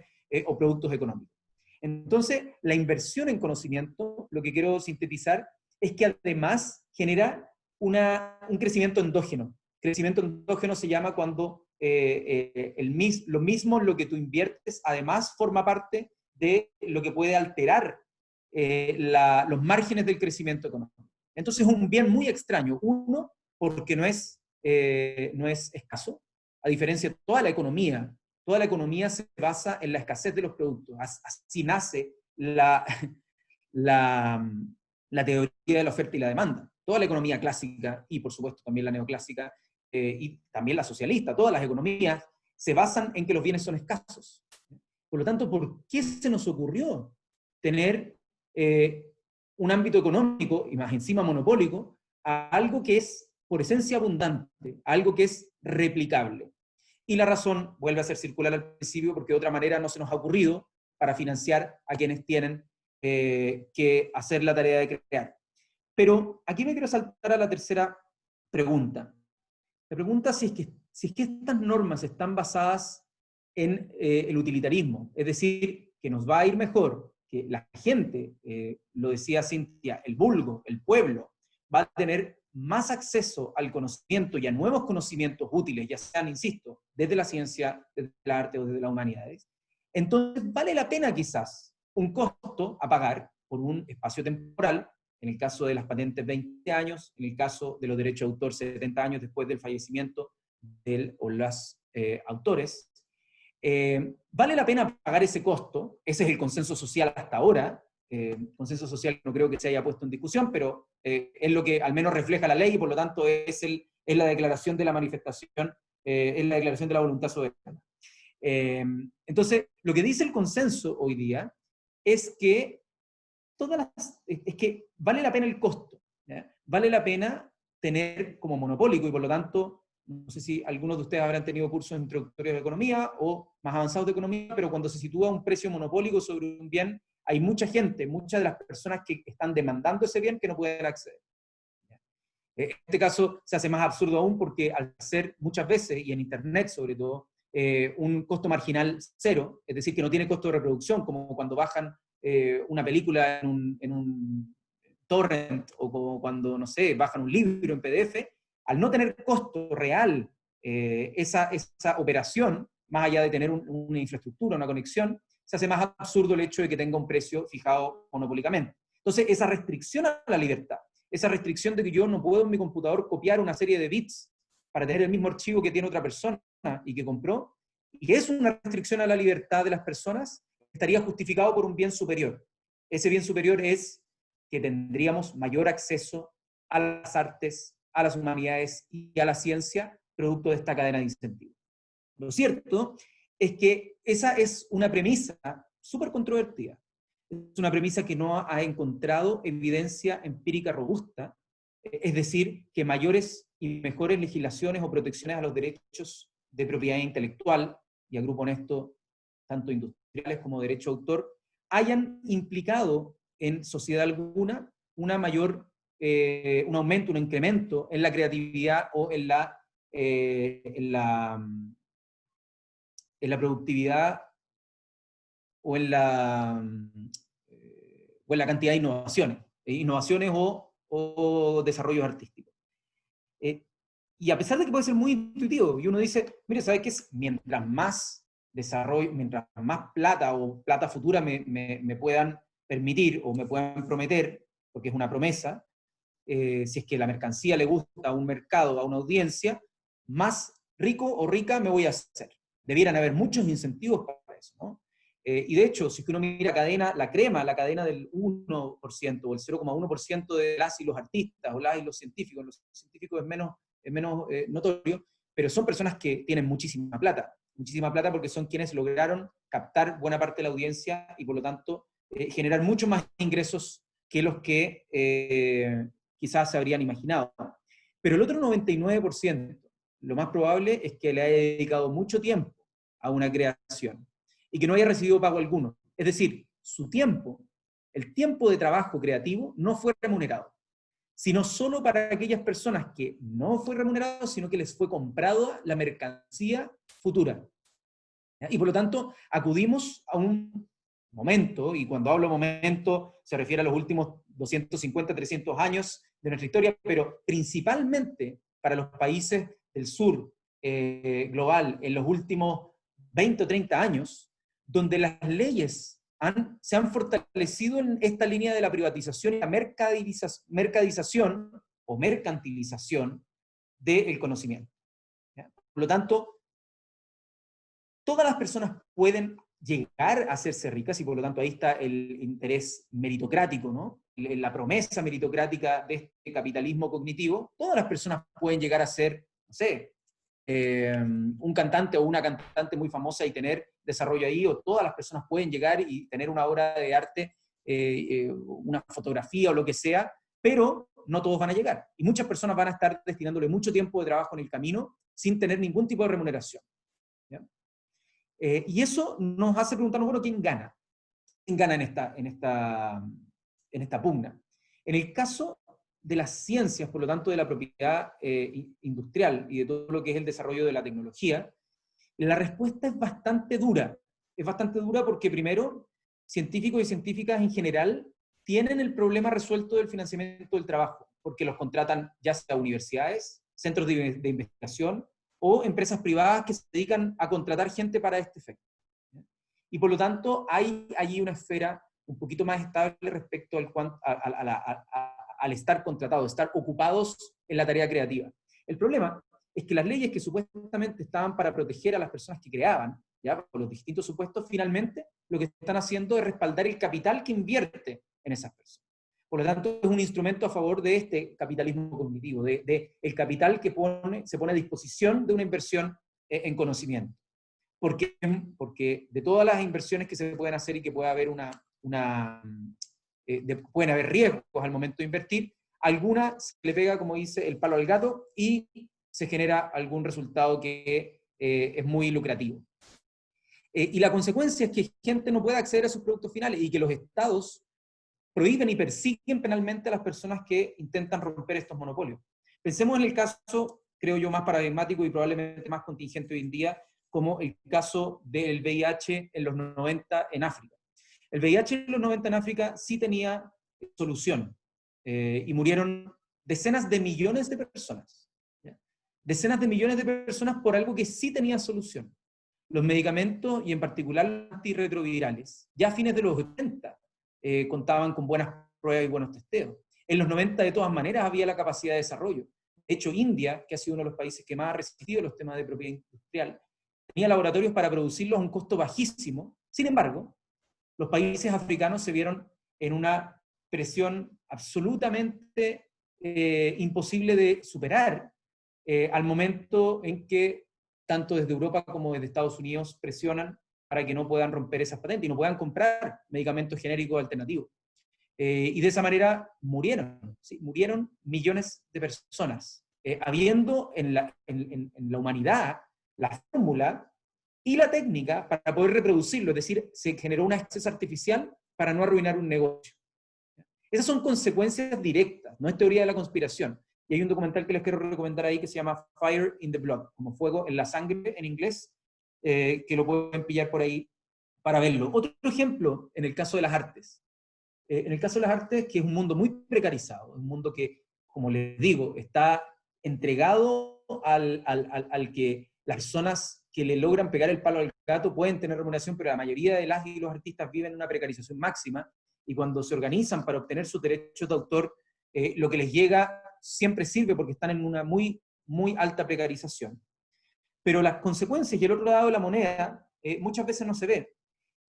o productos económicos. Entonces, la inversión en conocimiento, lo que quiero sintetizar, es que además genera un crecimiento endógeno. Crecimiento endógeno se llama cuando lo mismo lo que tú inviertes, además forma parte de lo que puede alterar los márgenes del crecimiento económico. Entonces es un bien muy extraño. Uno, porque no es escaso, a diferencia de toda la economía. Toda la economía se basa en la escasez de los productos. Así nace la teoría de la oferta y la demanda. Toda la economía clásica, y por supuesto también la neoclásica, y también la socialista, todas las economías se basan en que los bienes son escasos. Por lo tanto, ¿por qué se nos ocurrió tener un ámbito económico, y más encima monopólico, a algo que es por esencia abundante, a algo que es replicable? Y la razón vuelve a ser circular al principio, porque de otra manera no se nos ha ocurrido para financiar a quienes tienen que hacer la tarea de crear. Pero aquí me quiero saltar a la tercera pregunta. La pregunta si es que estas normas están basadas en el utilitarismo, es decir, que nos va a ir mejor, que la gente, lo decía Cintia, el vulgo, el pueblo, va a tener más acceso al conocimiento y a nuevos conocimientos útiles, ya sean, insisto, desde la ciencia, desde el arte o desde las humanidades. Entonces vale la pena quizás un costo a pagar por un espacio temporal, en el caso de las patentes 20 años, en el caso de los derechos de autor 70 años después del fallecimiento del o las autores. Vale la pena pagar ese costo, ese es el consenso social hasta ahora, consenso social no creo que se haya puesto en discusión, pero es lo que al menos refleja la ley y por lo tanto es la declaración de la manifestación, es la declaración de la voluntad soberana. Entonces, lo que dice el consenso hoy día es que vale la pena el costo, ¿ya? Vale la pena tener como monopólico y por lo tanto, no sé si algunos de ustedes habrán tenido cursos introductorios de economía o más avanzados de economía, pero cuando se sitúa un precio monopólico sobre un bien, hay mucha gente, muchas de las personas que están demandando ese bien que no pueden acceder. En este caso se hace más absurdo aún porque al ser muchas veces, y en Internet sobre todo, un costo marginal cero, es decir, que no tiene costo de reproducción, como cuando bajan una película en un torrent, o como cuando, no sé, bajan un libro en PDF, al no tener costo real esa operación, más allá de tener una infraestructura, una conexión, se hace más absurdo el hecho de que tenga un precio fijado monopólicamente. Entonces, esa restricción a la libertad, esa restricción de que yo no puedo en mi computador copiar una serie de bits para tener el mismo archivo que tiene otra persona y que compró, y que es una restricción a la libertad de las personas, estaría justificado por un bien superior. Ese bien superior es que tendríamos mayor acceso a las artes, a las humanidades y a la ciencia, producto de esta cadena de incentivos. Lo cierto es que esa es una premisa súper controvertida. Es una premisa que no ha encontrado evidencia empírica robusta, es decir, que mayores y mejores legislaciones o protecciones a los derechos de propiedad intelectual, y agrupo en esto tanto industriales como derecho de autor, hayan implicado en sociedad alguna una mayor, un aumento, un incremento en la creatividad o en la productividad o en la cantidad de innovaciones o desarrollos artísticos. Y a pesar de que puede ser muy intuitivo, y uno dice, mire, ¿sabe qué es? Mientras más desarrollo, mientras más plata o plata futura me puedan permitir o me puedan prometer, porque es una promesa, si es que la mercancía le gusta a un mercado, a una audiencia, más rico o rica me voy a hacer. Debieran haber muchos incentivos para eso, ¿no? Y de hecho, si uno mira la cadena del 1% o el 0,1% de las y los artistas, o las y los científicos es menos notorio, pero son personas que tienen muchísima plata porque son quienes lograron captar buena parte de la audiencia y por lo tanto generar muchos más ingresos que los que quizás se habrían imaginado. Pero el otro 99%, lo más probable es que le haya dedicado mucho tiempo a una creación y que no haya recibido pago alguno. Es decir, su tiempo, el tiempo de trabajo creativo, no fue remunerado, sino solo para aquellas personas que no fue remunerado, sino que les fue comprado la mercancía futura. Y por lo tanto, acudimos a un momento, y cuando hablo momento, se refiere a los últimos 250, 300 años de nuestra historia, pero principalmente para los países del sur global, en los últimos 20 o 30 años, donde las leyes se han fortalecido en esta línea de la privatización y la mercadización o mercantilización del conocimiento. ¿Ya? Por lo tanto, todas las personas pueden llegar a hacerse ricas y por lo tanto ahí está el interés meritocrático, ¿no? La promesa meritocrática de este capitalismo cognitivo. Todas las personas pueden llegar a ser, no sé, un cantante o una cantante muy famosa y tener desarrollo ahí, o todas las personas pueden llegar y tener una obra de arte, una fotografía o lo que sea, pero no todos van a llegar. Y muchas personas van a estar destinándole mucho tiempo de trabajo en el camino sin tener ningún tipo de remuneración. ¿Ya? Y eso nos hace preguntarnos, bueno, ¿quién gana? ¿Quién gana en esta pugna? En el caso de las ciencias, por lo tanto de la propiedad industrial y de todo lo que es el desarrollo de la tecnología, la respuesta es bastante dura. Es bastante dura porque primero, científicos y científicas en general tienen el problema resuelto del financiamiento del trabajo, porque los contratan ya sea universidades, centros de investigación o empresas privadas que se dedican a contratar gente para este efecto. Y por lo tanto hay allí una esfera un poquito más estable respecto al estar contratados, estar ocupados en la tarea creativa. El problema es que las leyes que supuestamente estaban para proteger a las personas que creaban, ya por los distintos supuestos, finalmente lo que están haciendo es respaldar el capital que invierte en esas personas. Por lo tanto, es un instrumento a favor de este capitalismo cognitivo, de el capital que se pone a disposición de una inversión en conocimiento. Porque de todas las inversiones que se pueden hacer y que puede haber pueden haber riesgos al momento de invertir, alguna se le pega, como dice, el palo al gato y se genera algún resultado que es muy lucrativo. Y la consecuencia es que gente no puede acceder a sus productos finales y que los estados prohíben y persiguen penalmente a las personas que intentan romper estos monopolios. Pensemos en el caso, creo yo, más paradigmático y probablemente más contingente hoy en día, como el caso del VIH en los 90 en África. El VIH en los 90 en África sí tenía solución y murieron decenas de millones de personas. ¿Ya? Decenas de millones de personas por algo que sí tenía solución. Los medicamentos, y en particular los antirretrovirales, ya a fines de los 80 contaban con buenas pruebas y buenos testeos. En los 90 de todas maneras había la capacidad de desarrollo. De hecho, India, que ha sido uno de los países que más ha resistido los temas de propiedad industrial, tenía laboratorios para producirlos a un costo bajísimo. Sin embargo, los países africanos se vieron en una presión absolutamente imposible de superar al momento en que tanto desde Europa como desde Estados Unidos presionan para que no puedan romper esas patentes y no puedan comprar medicamentos genéricos alternativos. Y de esa manera murieron, ¿sí? Murieron millones de personas, habiendo en la humanidad la fórmula y la técnica para poder reproducirlo, es decir, se generó una acceso artificial para no arruinar un negocio. Esas son consecuencias directas, no es teoría de la conspiración. Y hay un documental que les quiero recomendar ahí que se llama Fire in the Blood, como fuego en la sangre en inglés, que lo pueden pillar por ahí para verlo. Otro ejemplo en el caso de las artes. En el caso de las artes, que es un mundo muy precarizado, un mundo que, como les digo, está entregado al que las personas que le logran pegar el palo al gato pueden tener remuneración, pero la mayoría de las y los artistas viven en una precarización máxima, y cuando se organizan para obtener sus derechos de autor, lo que les llega siempre sirve porque están en una muy, muy alta precarización. Pero las consecuencias y el otro lado de la moneda muchas veces no se ve.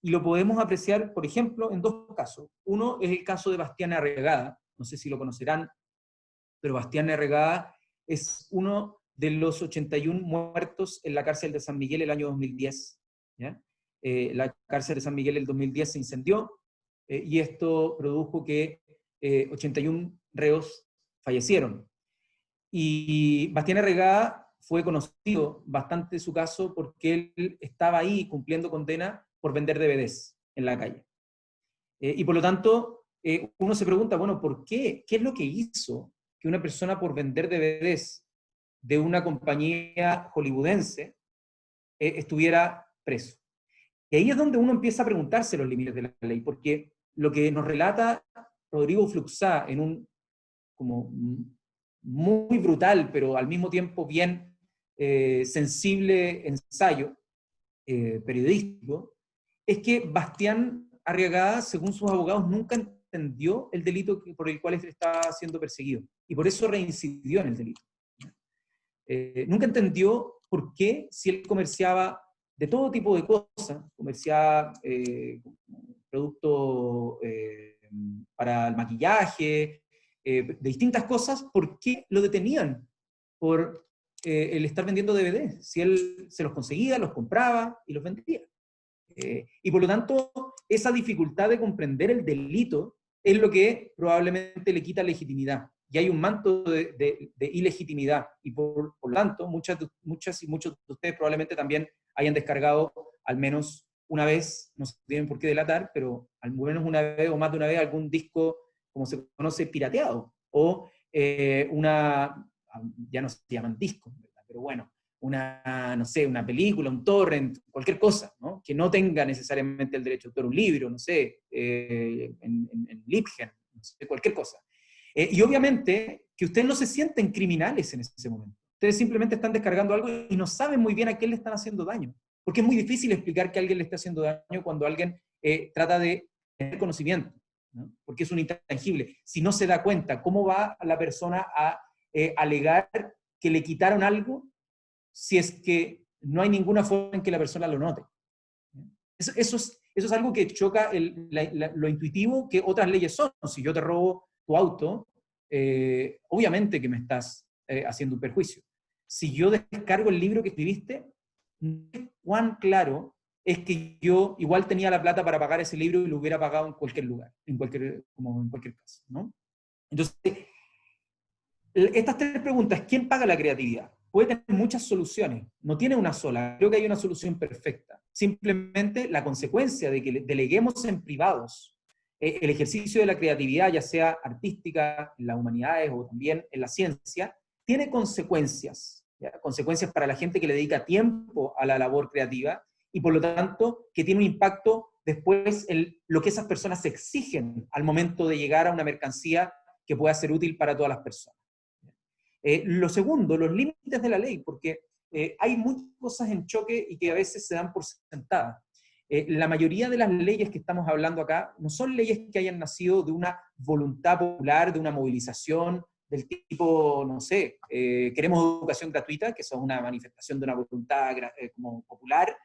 Y lo podemos apreciar, por ejemplo, en dos casos. Uno es el caso de Bastián Arregada, no sé si lo conocerán, pero Bastián Arregada es uno de los 81 muertos en la cárcel de San Miguel el año 2010. ¿Ya? La cárcel de San Miguel el 2010 se incendió, y esto produjo que 81 reos fallecieron. Y Bastián Arregada fue conocido bastante su caso porque él estaba ahí cumpliendo condena por vender DVDs en la calle. Y por lo tanto, uno se pregunta, bueno, ¿por qué? ¿Qué es lo que hizo que una persona por vender DVDs de una compañía hollywoodense estuviera preso? Y ahí es donde uno empieza a preguntarse los límites de la ley, porque lo que nos relata Rodrigo Fluxá en un como muy brutal, pero al mismo tiempo bien sensible ensayo periodístico, es que Bastián Arriagada, según sus abogados, nunca entendió el delito por el cual él estaba siendo perseguido, y por eso reincidió en el delito. Nunca entendió por qué, si él comerciaba de todo tipo de cosas, comerciaba productos para el maquillaje, de distintas cosas, ¿por qué lo detenían por el estar vendiendo DVDs? Si él se los conseguía, los compraba y los vendía. Y por lo tanto, esa dificultad de comprender el delito es lo que probablemente le quita legitimidad. Y hay un manto de ilegitimidad. Y por lo tanto, muchas y muchos de ustedes probablemente también hayan descargado al menos una vez, no se tienen por qué delatar, pero al menos una vez o más de una vez algún disco, como se conoce, pirateado. O ya no se llaman discos, ¿verdad? Pero bueno, no sé, una película, un torrent, cualquier cosa, ¿no? Que no tenga necesariamente el derecho de autor, un libro, no sé, en Libgen, no sé, cualquier cosa. Y obviamente que ustedes no se sienten criminales en ese momento. Ustedes simplemente están descargando algo y no saben muy bien a quién le están haciendo daño. Porque es muy difícil explicar que a alguien le está haciendo daño cuando alguien trata de tener conocimiento, ¿no? Porque es un intangible. Si no se da cuenta, ¿cómo va la persona a alegar que le quitaron algo si es que no hay ninguna forma en que la persona lo note? Eso es algo que choca lo intuitivo que otras leyes son. Si yo te robo tu auto, obviamente que me estás haciendo un perjuicio. Si yo descargo el libro que escribiste, cuán claro es que yo igual tenía la plata para pagar ese libro y lo hubiera pagado en cualquier lugar, como en cualquier caso, ¿no? Entonces, estas tres preguntas, ¿quién paga la creatividad? Puede tener muchas soluciones, no tiene una sola, creo que hay una solución perfecta. Simplemente la consecuencia de que deleguemos en privados el ejercicio de la creatividad, ya sea artística, en las humanidades o también en la ciencia, tiene consecuencias, ¿ya? Consecuencias para la gente que le dedica tiempo a la labor creativa y por lo tanto que tiene un impacto después en lo que esas personas exigen al momento de llegar a una mercancía que pueda ser útil para todas las personas. Lo segundo, los límites de la ley, porque hay muchas cosas en choque y que a veces se dan por sentadas. La mayoría de las leyes que estamos hablando acá no son leyes que hayan nacido de una voluntad popular, de una movilización del tipo, no sé, queremos educación gratuita, que eso es una manifestación de una voluntad como popular.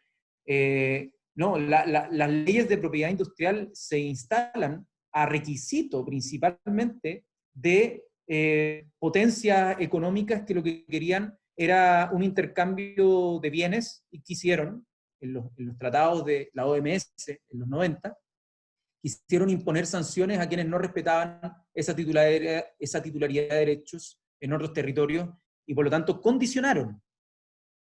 No, las leyes de propiedad industrial se instalan a requisito principalmente de potencias económicas que lo que querían era un intercambio de bienes, y quisieron, en los tratados de la OMS en los 90, quisieron imponer sanciones a quienes no respetaban esa titularidad de derechos en otros territorios, y por lo tanto condicionaron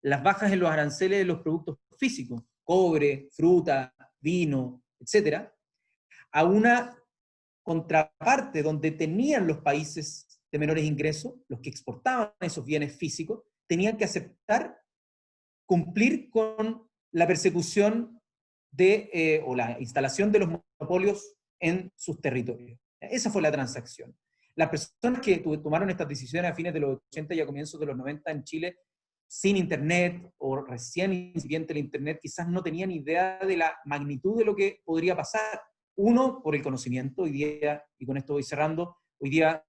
las bajas en los aranceles de los productos físicos, cobre, fruta, vino, etcétera, a una contraparte donde tenían los países de menores ingresos, los que exportaban esos bienes físicos, tenían que aceptar cumplir con la persecución o la instalación de los monopolios en sus territorios. Esa fue la transacción. Las personas que tomaron estas decisiones a fines de los 80 y a comienzos de los 90 en Chile, sin Internet o recién incipiente el Internet, quizás no tenían idea de la magnitud de lo que podría pasar. Uno, por el conocimiento, hoy día, y con esto voy cerrando, hoy día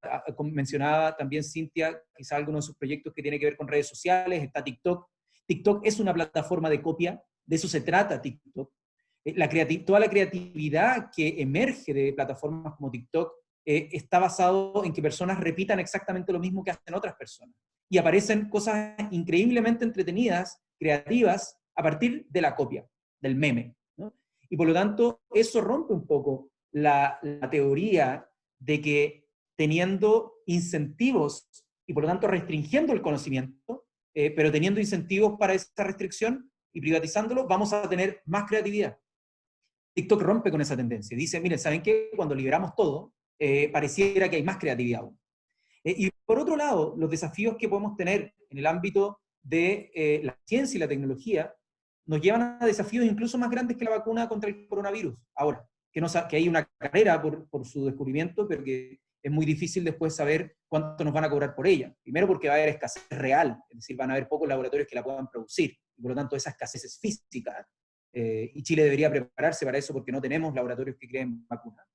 mencionaba también Cintia, quizás algunos de sus proyectos que tiene que ver con redes sociales, está TikTok. TikTok es una plataforma de copia, de eso se trata TikTok. Toda la creatividad que emerge de plataformas como TikTok está basado en que personas repitan exactamente lo mismo que hacen otras personas. y aparecen cosas increíblemente entretenidas, creativas, a partir de la copia, del meme, ¿no? Y por lo tanto, eso rompe un poco la teoría de que teniendo incentivos y por lo tanto restringiendo el conocimiento, pero teniendo incentivos para esa restricción y privatizándolo, vamos a tener más creatividad. TikTok rompe con esa tendencia. Dice, miren, ¿saben qué? Cuando liberamos todo, pareciera que hay más creatividad aún. Y por otro lado, los desafíos que podemos tener en el ámbito de la ciencia y la tecnología nos llevan a desafíos incluso más grandes que la vacuna contra el coronavirus. Ahora, que hay una carrera por su descubrimiento, pero que es muy difícil después saber cuánto nos van a cobrar por ella. Primero porque va a haber escasez real, es decir, van a haber pocos laboratorios que la puedan producir, y por lo tanto esa escasez es física, y Chile debería prepararse para eso porque no tenemos laboratorios que creen vacunas.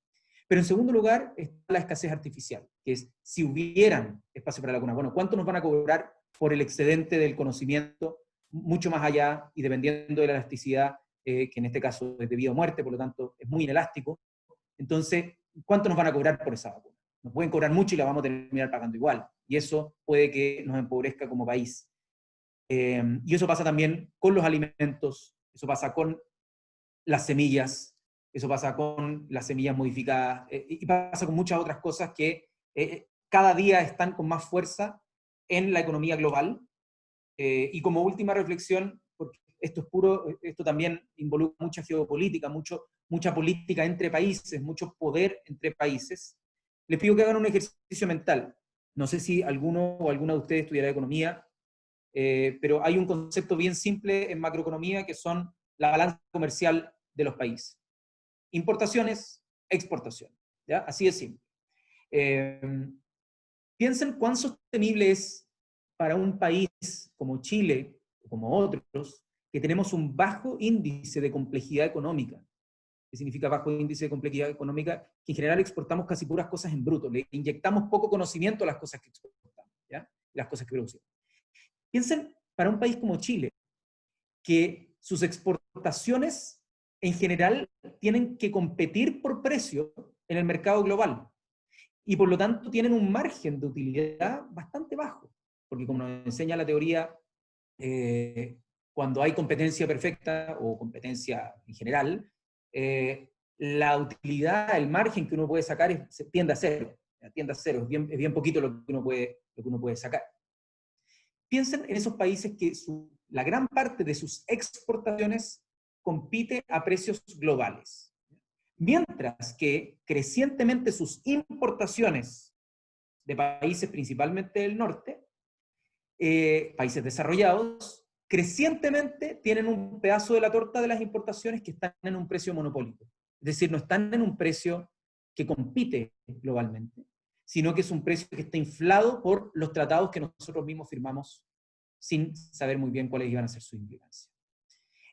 Pero en segundo lugar está la escasez artificial, que es si hubieran espacio para la vacuna. Bueno, ¿cuánto nos van a cobrar por el excedente del conocimiento, mucho más allá, y dependiendo de la elasticidad, que en este caso es de vida o muerte, por lo tanto es muy inelástico? Entonces, ¿cuánto nos van a cobrar por esa vacuna? Nos pueden cobrar mucho y la vamos a terminar pagando igual, y eso puede que nos empobrezca como país. Y eso pasa también con los alimentos, eso pasa con las semillas, eso pasa con las semillas modificadas, y pasa con muchas otras cosas que cada día están con más fuerza en la economía global. Y como última reflexión, porque esto también involucra mucha geopolítica, mucha política entre países, mucho poder entre países, les pido que hagan un ejercicio mental. No sé si alguno o alguna de ustedes estudiará economía, pero hay un concepto bien simple en macroeconomía que son la balanza comercial de los países. Importaciones, exportaciones, ¿ya? Así de simple. Piensen cuán sostenible es para un país como Chile, o como otros, que tenemos un bajo índice de complejidad económica. ¿Qué significa bajo índice de complejidad económica? Que en general exportamos casi puras cosas en bruto, le inyectamos poco conocimiento a las cosas que exportamos, ¿ya? Las cosas que producimos. Piensen para un país como Chile, que sus exportaciones en general tienen que competir por precio en el mercado global, y por lo tanto tienen un margen de utilidad bastante bajo, porque como nos enseña la teoría, cuando hay competencia perfecta o competencia en general, la utilidad, el margen que uno puede sacar tiende a cero, es bien poquito lo que uno puede sacar. Piensen en esos países que la gran parte de sus exportaciones compite a precios globales, mientras que crecientemente sus importaciones de países principalmente del norte, países desarrollados, crecientemente tienen un pedazo de la torta de las importaciones que están en un precio monopólico. Es decir, no están en un precio que compite globalmente, sino que es un precio que está inflado por los tratados que nosotros mismos firmamos sin saber muy bien cuáles iban a ser sus implicancias.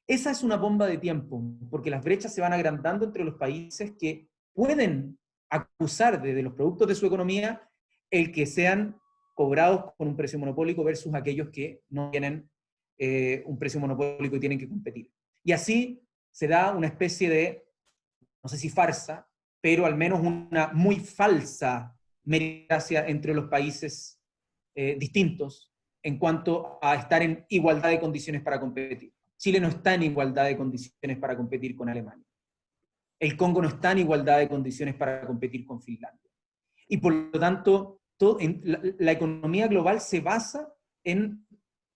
Esa es una bomba de tiempo, porque las brechas se van agrandando entre los países que pueden acusar de los productos de su economía el que sean cobrados con un precio monopólico versus aquellos que no tienen un precio monopólico y tienen que competir. Y así se da una especie de, no sé si farsa, pero al menos una muy falsa meritocracia entre los países distintos en cuanto a estar en igualdad de condiciones para competir. Chile no está en igualdad de condiciones para competir con Alemania. El Congo no está en igualdad de condiciones para competir con Finlandia. Y por lo tanto, la economía global se basa en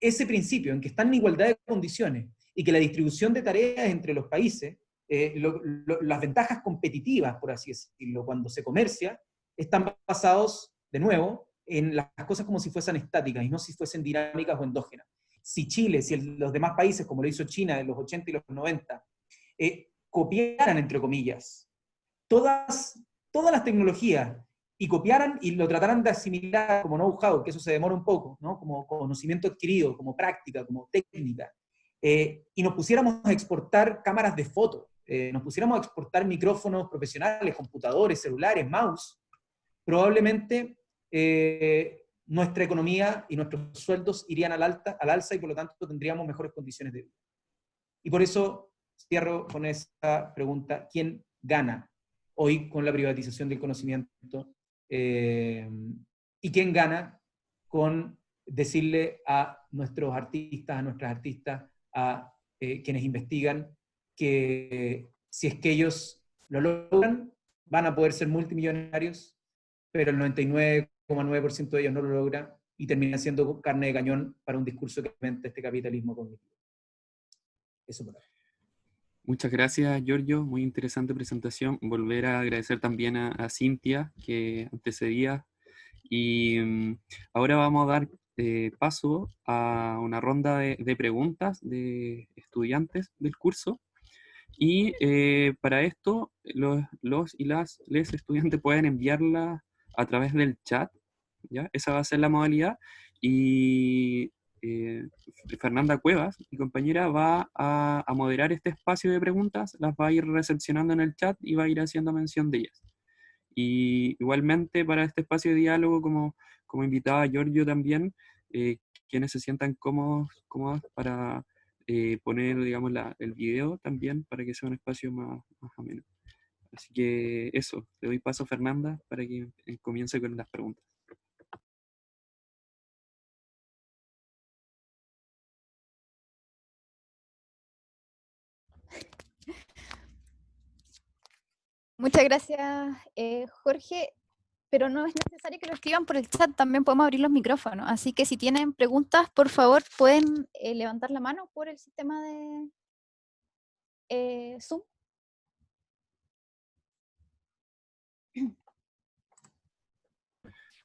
ese principio, en que están en igualdad de condiciones y que la distribución de tareas entre los países, las ventajas competitivas, por así decirlo, cuando se comercia, están basados, de nuevo, en las cosas como si fuesen estáticas y no si fuesen dinámicas o endógenas. Si Chile, si los demás países, como lo hizo China en los 80 y los 90, copiaran, entre comillas, todas las tecnologías y copiaran y lo trataran de asimilar como know-how, que eso se demora un poco, ¿no? Como conocimiento adquirido, como práctica, como técnica, y nos pusiéramos a exportar cámaras de foto, nos pusiéramos a exportar micrófonos profesionales, computadores, celulares, mouse, probablemente nuestra economía y nuestros sueldos irían al alza y por lo tanto tendríamos mejores condiciones de vida. Y por eso cierro con esta pregunta: ¿quién gana hoy con la privatización del conocimiento? ¿Y quién gana con decirle a nuestros artistas, a nuestras artistas, a quienes investigan, que si es que ellos lo logran, van a poder ser multimillonarios, pero el 99,9% de ellos no lo logran y terminan siendo carne de cañón para un discurso que fomenta este capitalismo cognitivo. Eso por ahora. Muchas gracias, Giorgio. Muy interesante presentación. Volver a agradecer también a Cintia, que antecedía. Y ahora vamos a dar paso a una ronda de preguntas de estudiantes del curso. Y para esto, los y las les estudiantes pueden enviarla a través del chat, ¿ya? Esa va a ser la modalidad. Y eh, Fernanda Cuevas, mi compañera, va a moderar este espacio de preguntas, las va a ir recepcionando en el chat y va a ir haciendo mención de ellas. Y igualmente para este espacio de diálogo, como invitaba a Giorgio también, quienes se sientan cómodos para poner, digamos, el video también, para que sea un espacio más ameno. Así que eso, le doy paso a Fernanda para que comience con las preguntas. Muchas gracias, Jorge, pero no es necesario que lo escriban por el chat, también podemos abrir los micrófonos, así que si tienen preguntas, por favor, pueden levantar la mano por el sistema de Zoom.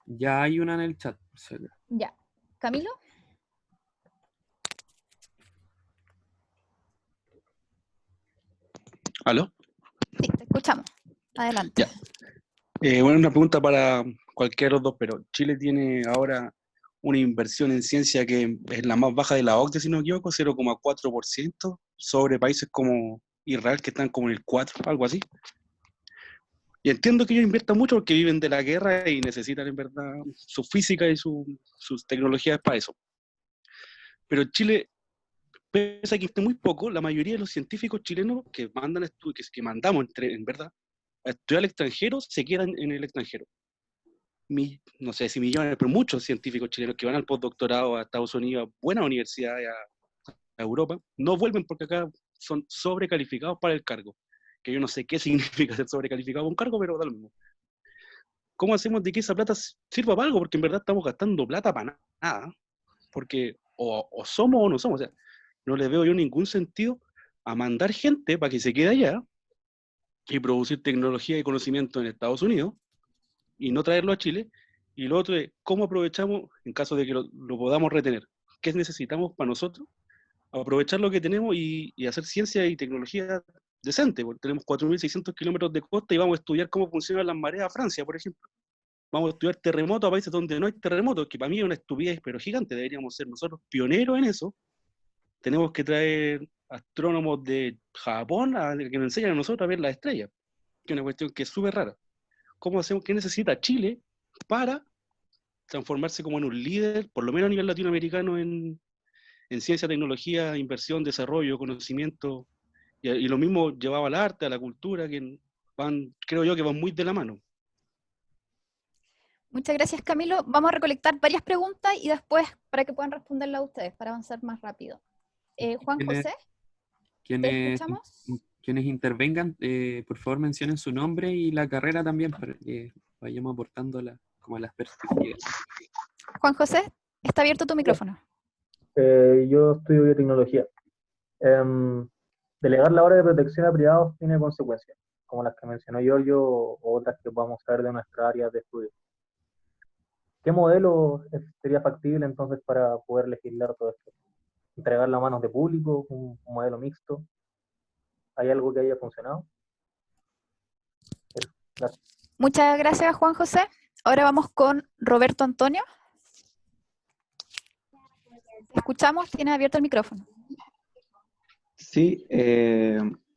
Ya hay una en el chat. Ya. ¿Camilo? ¿Aló? Sí, te escuchamos. Adelante. Ya. Bueno, una pregunta para cualquiera de los dos, pero Chile tiene ahora una inversión en ciencia que es la más baja de la OCDE, si no me equivoco, 0,4%, sobre países como Israel, que están como en el 4%, algo así. Y entiendo que ellos inviertan mucho porque viven de la guerra y necesitan en verdad su física y sus tecnologías para eso. Pero Chile, pese a que esté muy poco, la mayoría de los científicos chilenos que mandan que mandamos en verdad a estudiar al extranjero se quedan en el extranjero. No sé si millones, pero muchos científicos chilenos que van al postdoctorado a Estados Unidos, a buenas universidades, a Europa, no vuelven porque acá son sobrecalificados para el cargo. Que yo no sé qué significa ser sobrecalificado para un cargo, pero da lo mismo. ¿Cómo hacemos de que esa plata sirva para algo? Porque en verdad estamos gastando plata para nada. Porque o somos o no somos. O sea, no le veo yo ningún sentido a mandar gente para que se quede allá y producir tecnología y conocimiento en Estados Unidos y no traerlo a Chile. Y lo otro es cómo aprovechamos, en caso de que lo podamos retener, qué necesitamos para nosotros, aprovechar lo que tenemos y hacer ciencia y tecnología decente, porque tenemos 4.600 kilómetros de costa y vamos a estudiar cómo funcionan las mareas a Francia, por ejemplo. Vamos a estudiar terremotos a países donde no hay terremotos, que para mí es una estupidez, pero gigante. Deberíamos ser nosotros pioneros en eso. Tenemos que traer astrónomos de Japón a que nos enseñen a nosotros a ver las estrellas, que es una cuestión que es súper rara. ¿Cómo hacemos? ¿Qué necesita Chile para transformarse como en un líder, por lo menos a nivel latinoamericano, en ciencia, tecnología, inversión, desarrollo, conocimiento? Y lo mismo llevaba al arte, a la cultura, que creo yo que van muy de la mano. Muchas gracias, Camilo. Vamos a recolectar varias preguntas y después para que puedan responderlas ustedes, para avanzar más rápido. Juan José, ¿te escuchamos? Quienes intervengan, por favor mencionen su nombre y la carrera también, para que vayamos aportando como las perspectivas. Juan José, está abierto tu micrófono. Yo estudio biotecnología. Delegar la hora de protección a privados tiene consecuencias, como las que mencionó Giorgio o otras que podamos saber de nuestra área de estudio. ¿Qué modelo sería factible entonces para poder legislar todo esto? ¿Entregarlo a manos de público? ¿Un modelo mixto? ¿Hay algo que haya funcionado? Gracias. Muchas gracias, Juan José. Ahora vamos con Roberto Antonio. Escuchamos, tiene abierto el micrófono. Sí,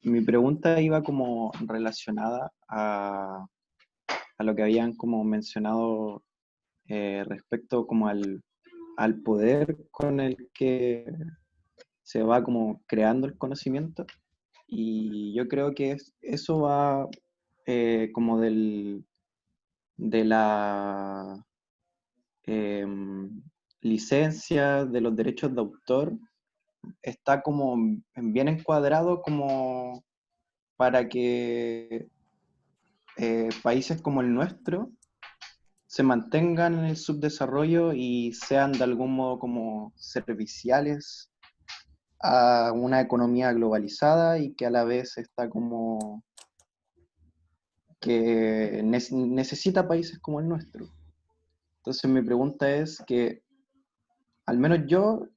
mi pregunta iba como relacionada a lo que habían como mencionado respecto como al poder con el que se va como creando el conocimiento, y yo creo que eso va como de la licencias, de los derechos de autor, está como bien encuadrado como para que países como el nuestro se mantengan en el subdesarrollo y sean de algún modo como serviciales a una economía globalizada y que a la vez está como que necesita países como el nuestro. Entonces mi pregunta es que, al menos yo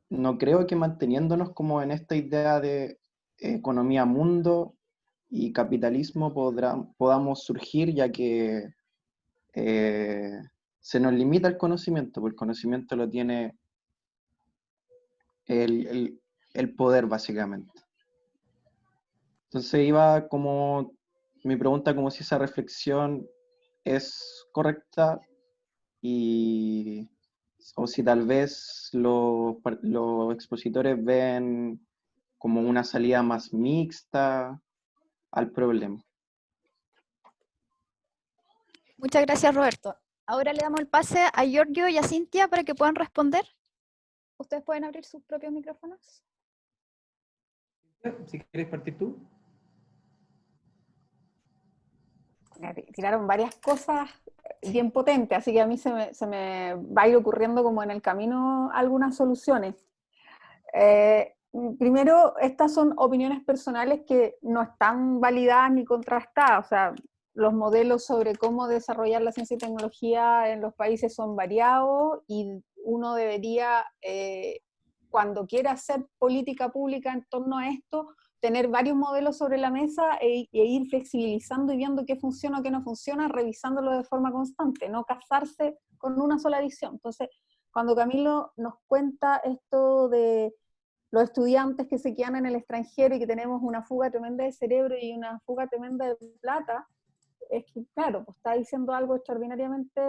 no creo que manteniéndonos como en esta idea de economía mundo y capitalismo podamos surgir, ya que se nos limita el conocimiento, porque el conocimiento lo tiene el poder básicamente. Entonces iba como mi pregunta como si esa reflexión es correcta y o si tal vez los expositores ven como una salida más mixta al problema. Muchas gracias, Roberto. Ahora le damos el pase a Giorgio y a Cintia para que puedan responder. ¿Ustedes pueden abrir sus propios micrófonos? Si quieres partir tú. Tiraron varias cosas bien potentes, así que a mí se me va a ir ocurriendo como en el camino algunas soluciones. Primero, estas son opiniones personales que no están validadas ni contrastadas, o sea, los modelos sobre cómo desarrollar la ciencia y tecnología en los países son variados y uno debería, cuando quiera hacer política pública en torno a esto, tener varios modelos sobre la mesa e ir flexibilizando y viendo qué funciona o qué no funciona, revisándolo de forma constante, no casarse con una sola visión. Entonces, cuando Camilo nos cuenta esto de los estudiantes que se quedan en el extranjero y que tenemos una fuga tremenda de cerebro y una fuga tremenda de plata, es que, claro, pues está diciendo algo extraordinariamente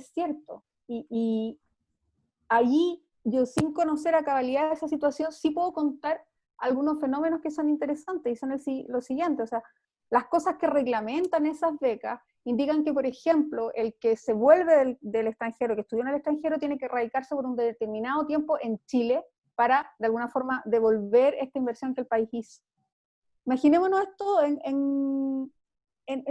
cierto. Y allí, yo sin conocer a cabalidad esa situación, sí puedo contar algunos fenómenos que son interesantes, y son lo siguiente, o sea, las cosas que reglamentan esas becas indican que, por ejemplo, el que se vuelve del extranjero, que estudió en el extranjero, tiene que radicarse por un determinado tiempo en Chile para, de alguna forma, devolver esta inversión que el país hizo. Imaginémonos esto en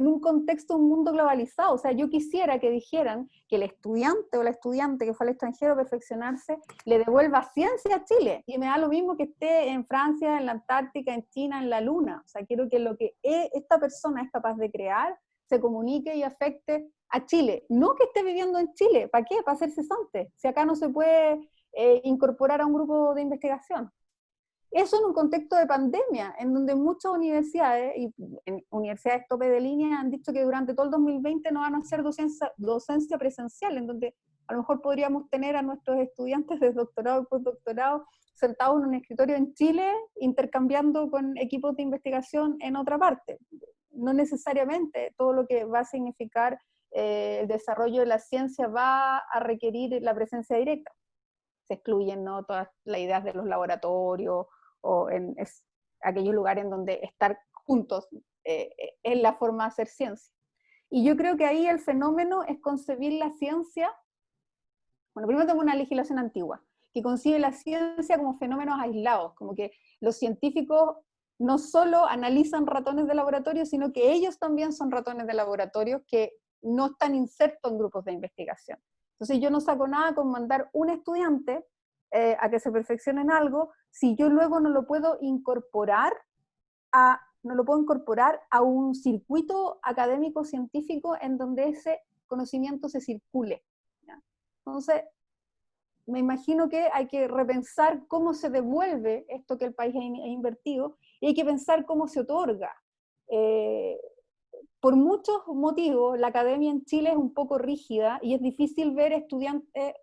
un contexto, un mundo globalizado. O sea, yo quisiera que dijeran que el estudiante o la estudiante que fue al extranjero a perfeccionarse le devuelva ciencia a Chile, y me da lo mismo que esté en Francia, en la Antártica, en China, en la Luna. O sea, quiero que lo que esta persona es capaz de crear se comunique y afecte a Chile. No que esté viviendo en Chile. ¿Para qué? Para hacer cesante. Si acá no se puede incorporar a un grupo de investigación. Eso en un contexto de pandemia, en donde muchas universidades, y en universidades tope de línea, han dicho que durante todo el 2020 no van a hacer docencia presencial, en donde a lo mejor podríamos tener a nuestros estudiantes de doctorado y postdoctorado sentados en un escritorio en Chile, intercambiando con equipos de investigación en otra parte. No necesariamente todo lo que va a significar el desarrollo de la ciencia va a requerir la presencia directa. Se excluyen, ¿no?, todas las ideas de los laboratorios, o en aquellos lugares en donde estar juntos es la forma de hacer ciencia. Y yo creo que ahí el fenómeno es concebir la ciencia. Bueno, primero tengo una legislación antigua, que concibe la ciencia como fenómenos aislados, como que los científicos no solo analizan ratones de laboratorio, sino que ellos también son ratones de laboratorio que no están insertos en grupos de investigación. Entonces yo no saco nada con mandar un estudiante a que se perfeccione en algo, si yo luego no lo puedo incorporar a un circuito académico científico en donde ese conocimiento se circule, ¿ya? Entonces, me imagino que hay que repensar cómo se devuelve esto que el país ha invertido, y hay que pensar cómo se otorga. Por muchos motivos, la academia en Chile es un poco rígida, y es difícil ver estudiantes,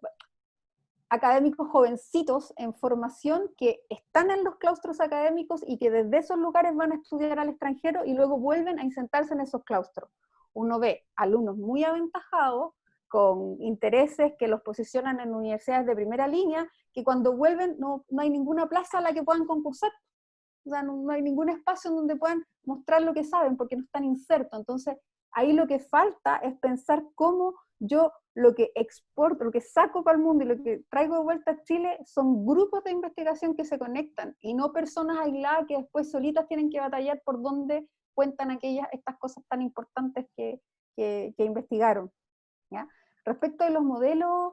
académicos jovencitos en formación que están en los claustros académicos y que desde esos lugares van a estudiar al extranjero y luego vuelven a insertarse en esos claustros. Uno ve alumnos muy aventajados, con intereses que los posicionan en universidades de primera línea, que cuando vuelven no hay ninguna plaza a la que puedan concursar. O sea, no hay ningún espacio en donde puedan mostrar lo que saben, porque no están insertos. Entonces, ahí lo que falta es pensar cómo yo lo que exporto, lo que saco para el mundo y lo que traigo de vuelta a Chile son grupos de investigación que se conectan y no personas aisladas que después solitas tienen que batallar por dónde cuentan estas cosas tan importantes que investigaron, ¿ya? Respecto de los modelos,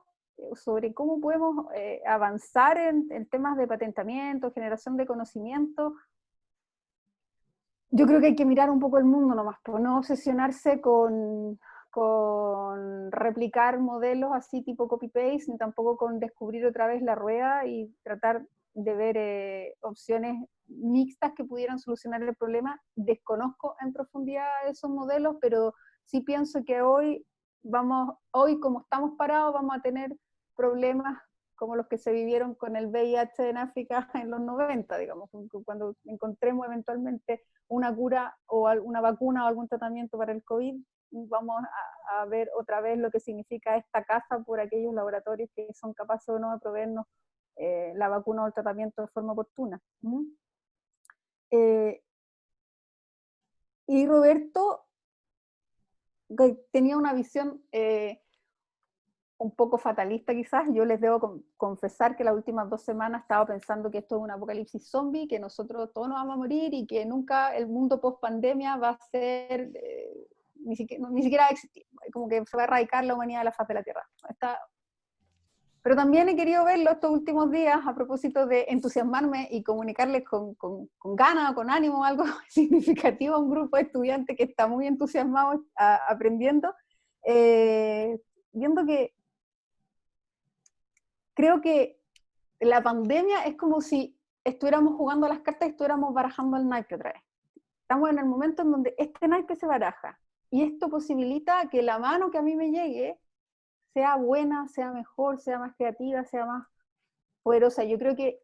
sobre cómo podemos avanzar en temas de patentamiento, generación de conocimiento, yo creo que hay que mirar un poco el mundo nomás, por no obsesionarse con replicar modelos así tipo copy-paste, ni tampoco con descubrir otra vez la rueda y tratar de ver opciones mixtas que pudieran solucionar el problema. Desconozco en profundidad esos modelos, pero sí pienso que hoy como estamos parados, vamos a tener problemas como los que se vivieron con el VIH en África en los 90, digamos, cuando encontremos eventualmente una cura o una vacuna o algún tratamiento para el COVID, vamos a ver otra vez lo que significa esta caza por aquellos laboratorios que son capaces o no de proveernos la vacuna o el tratamiento de forma oportuna. Y Roberto tenía una visión un poco fatalista quizás. Yo les debo confesar que las últimas 2 semanas estaba pensando que esto es un apocalipsis zombie, que nosotros todos nos vamos a morir y que nunca el mundo post pandemia va a ser, ni siquiera va a existir, como que se va a erradicar la humanidad de la faz de la Tierra. Pero también he querido verlo estos últimos días a propósito de entusiasmarme y comunicarles con ganas o con ánimo algo significativo a un grupo de estudiantes que está muy entusiasmado aprendiendo, viendo que creo que la pandemia es como si estuviéramos jugando a las cartas y estuviéramos barajando el naipe otra vez. Estamos en el momento en donde este naipe se baraja, y esto posibilita que la mano que a mí me llegue sea buena, sea mejor, sea más creativa, sea más poderosa. Yo creo que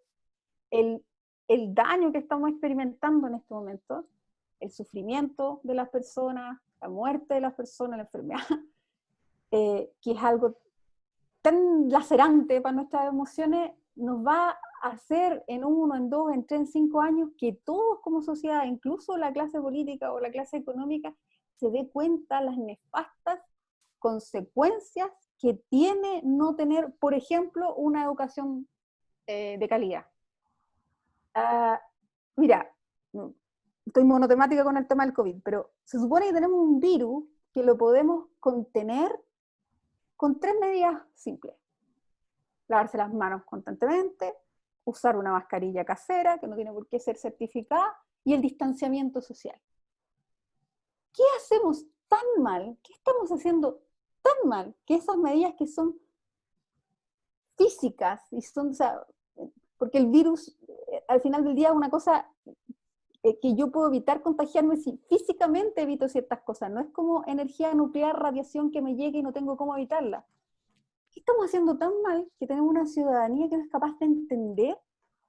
el daño que estamos experimentando en este momento, el sufrimiento de las personas, la muerte de las personas, la enfermedad, que es algo tan lacerante para nuestras emociones, nos va a hacer en 1, en 2, en 3, en 5 años que todos como sociedad, incluso la clase política o la clase económica, se dé cuenta las nefastas consecuencias que tiene no tener, por ejemplo, una educación de calidad. Mira, estoy monotemática con el tema del COVID, pero se supone que tenemos un virus que lo podemos contener con 3 medidas simples: lavarse las manos constantemente, usar una mascarilla casera, que no tiene por qué ser certificada, y el distanciamiento social. ¿Qué hacemos tan mal? ¿Qué estamos haciendo tan mal que esas medidas que son físicas, y son, o sea, porque el virus al final del día es una cosa que yo puedo evitar contagiarme si físicamente evito ciertas cosas, no es como energía nuclear, radiación que me llegue y no tengo cómo evitarla. ¿Qué estamos haciendo tan mal que tenemos una ciudadanía que no es capaz de entender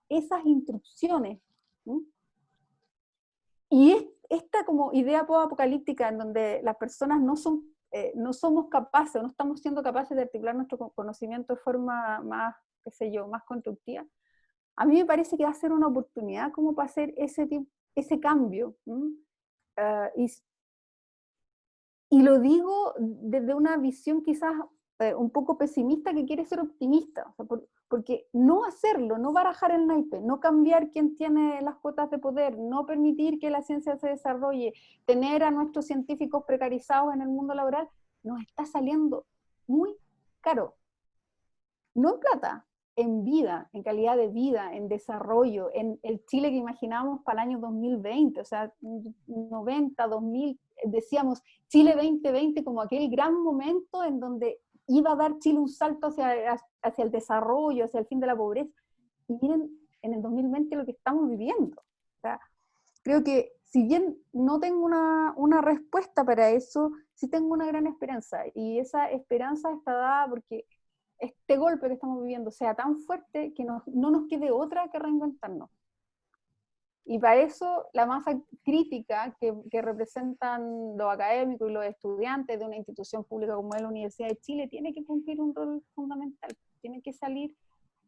esas instrucciones? Y esta como idea post-apocalíptica en donde las personas no somos capaces, o no estamos siendo capaces de articular nuestro conocimiento de forma más, qué sé yo, más constructiva, a mí me parece que va a ser una oportunidad como para hacer ese cambio. Y lo digo desde una visión quizás un poco pesimista que quiere ser optimista, o sea, porque no hacerlo, no barajar el naipe, no cambiar quién tiene las cuotas de poder, no permitir que la ciencia se desarrolle, tener a nuestros científicos precarizados en el mundo laboral, nos está saliendo muy caro. No en plata, en vida, en calidad de vida, en desarrollo, en el Chile que imaginábamos para el año 2020, o sea, 90, 2000, decíamos Chile 2020 como aquel gran momento en donde iba a dar Chile un salto hacia el desarrollo, hacia el fin de la pobreza. Y miren, en el 2020 lo que estamos viviendo. O sea, creo que si bien no tengo una respuesta para eso, sí tengo una gran esperanza. Y esa esperanza está dada porque este golpe que estamos viviendo sea tan fuerte que no nos quede otra que reinventarnos. Y para eso la masa crítica que representan los académicos y los estudiantes de una institución pública como es la Universidad de Chile tiene que cumplir un rol fundamental, tiene que salir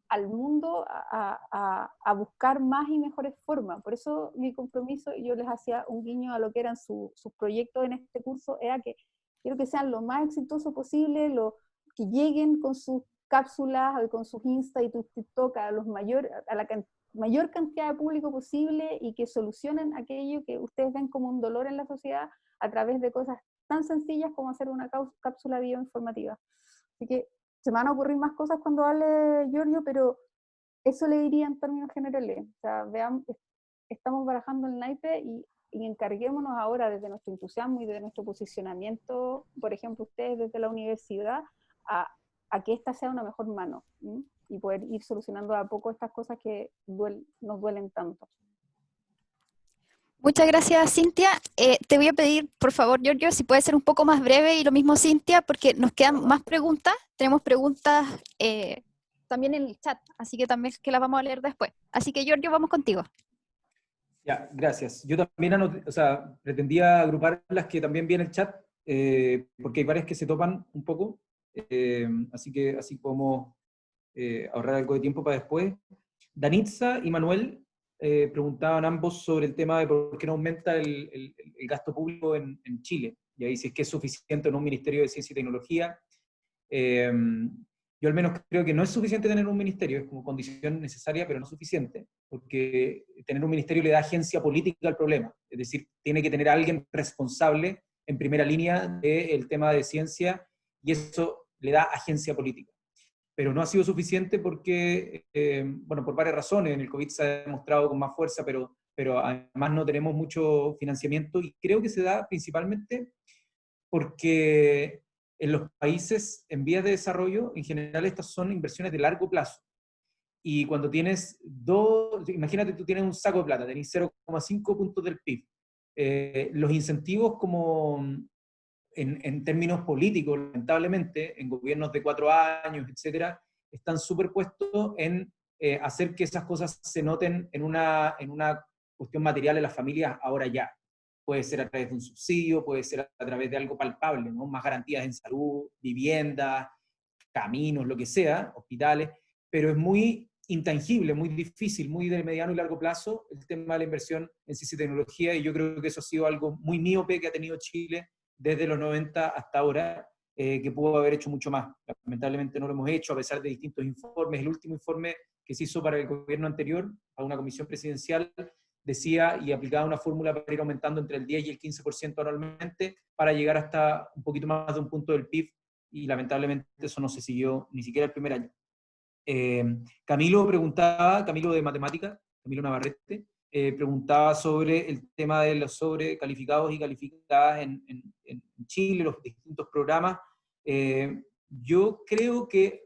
al mundo a buscar más y mejores formas. Por eso mi compromiso, yo les hacía un guiño a lo que eran sus proyectos en este curso, era que quiero que sean lo más exitosos posible, que lleguen con sus cápsulas, con sus Insta y tus TikTok a la mayor cantidad de público posible y que solucionen aquello que ustedes ven como un dolor en la sociedad a través de cosas tan sencillas como hacer una cápsula bioinformativa. Así que se me van a ocurrir más cosas cuando hable Giorgio, pero eso le diría en términos generales. O sea, vean, estamos barajando el naipe y encarguémonos ahora desde nuestro entusiasmo y desde nuestro posicionamiento, por ejemplo, ustedes desde la universidad, a que esta sea una mejor mano, ¿sí? Y poder ir solucionando a poco estas cosas que nos duelen tanto. Muchas gracias, Cintia. Te voy a pedir, por favor, Giorgio, si puede ser un poco más breve, y lo mismo Cintia, porque nos quedan más preguntas. Tenemos preguntas también en el chat, así que también que las vamos a leer después. Así que, Giorgio, vamos contigo. Ya, gracias. Yo también pretendía agrupar las que también vi en el chat, porque hay varias que se topan un poco, así que así podemos ahorrar algo de tiempo para después. Danitza y Manuel preguntaban ambos sobre el tema de por qué no aumenta el gasto público en Chile, y ahí si es que es suficiente en un Ministerio de Ciencia y Tecnología. Yo al menos creo que no es suficiente tener un ministerio, es como condición necesaria, pero no suficiente, porque tener un ministerio le da agencia política al problema, es decir, tiene que tener a alguien responsable en primera línea del tema de ciencia, y eso le da agencia política. Pero no ha sido suficiente porque, bueno, por varias razones, en el COVID se ha demostrado con más fuerza, pero además no tenemos mucho financiamiento, y creo que se da principalmente porque en los países en vías de desarrollo, en general estas son inversiones de largo plazo. Y cuando tienes imagínate tú tienes un saco de plata, tenés 0,5 puntos del PIB. Los incentivos como en términos políticos, lamentablemente, en gobiernos de 4 años, etcétera, están superpuestos en hacer que esas cosas se noten en una cuestión material en las familias ahora ya. Puede ser a través de un subsidio, puede ser a través de algo palpable, ¿no? Más garantías en salud, vivienda, caminos, lo que sea, hospitales, pero es muy intangible, muy difícil, muy de mediano y largo plazo el tema de la inversión en ciencia y tecnología, y yo creo que eso ha sido algo muy míope que ha tenido Chile desde los 90 hasta ahora, que pudo haber hecho mucho más. Lamentablemente no lo hemos hecho, a pesar de distintos informes. El último informe que se hizo para el gobierno anterior, a una comisión presidencial, decía y aplicaba una fórmula para ir aumentando entre el 10 y el 15% anualmente, para llegar hasta un poquito más de un punto del PIB, y lamentablemente eso no se siguió ni siquiera el primer año. Camilo de matemática, Camilo Navarrete, preguntaba sobre el tema de los sobrecalificados y calificadas en Chile, los distintos programas. Yo creo que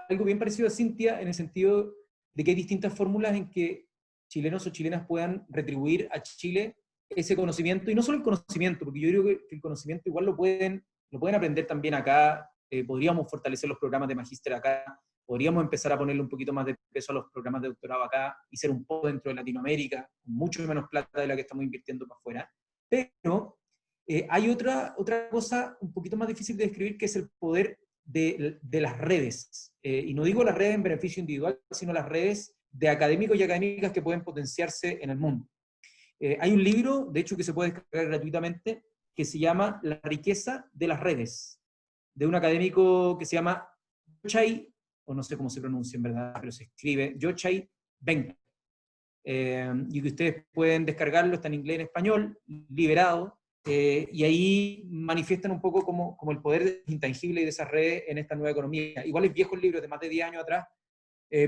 algo bien parecido a Cintia, en el sentido de que hay distintas fórmulas en que chilenos o chilenas puedan retribuir a Chile ese conocimiento, y no solo el conocimiento, porque yo creo que el conocimiento igual lo pueden aprender también acá. Podríamos fortalecer los programas de magíster acá, podríamos empezar a ponerle un poquito más de peso a los programas de doctorado acá, y ser un poco dentro de Latinoamérica, con mucho menos plata de la que estamos invirtiendo para afuera. Pero hay otra cosa un poquito más difícil de describir, que es el poder de las redes. Y no digo las redes en beneficio individual, sino las redes de académicos y académicas que pueden potenciarse en el mundo. Hay un libro, de hecho, que se puede descargar gratuitamente, que se llama La riqueza de las redes, de un académico que se llama Yochai, o no sé cómo se pronuncia en verdad, pero se escribe Yochai Benko, y que ustedes pueden descargarlo, está en inglés y en español, liberado, y ahí manifiestan un poco como el poder intangible de esas redes en esta nueva economía. Igual es viejo el libro, de más de 10 años atrás,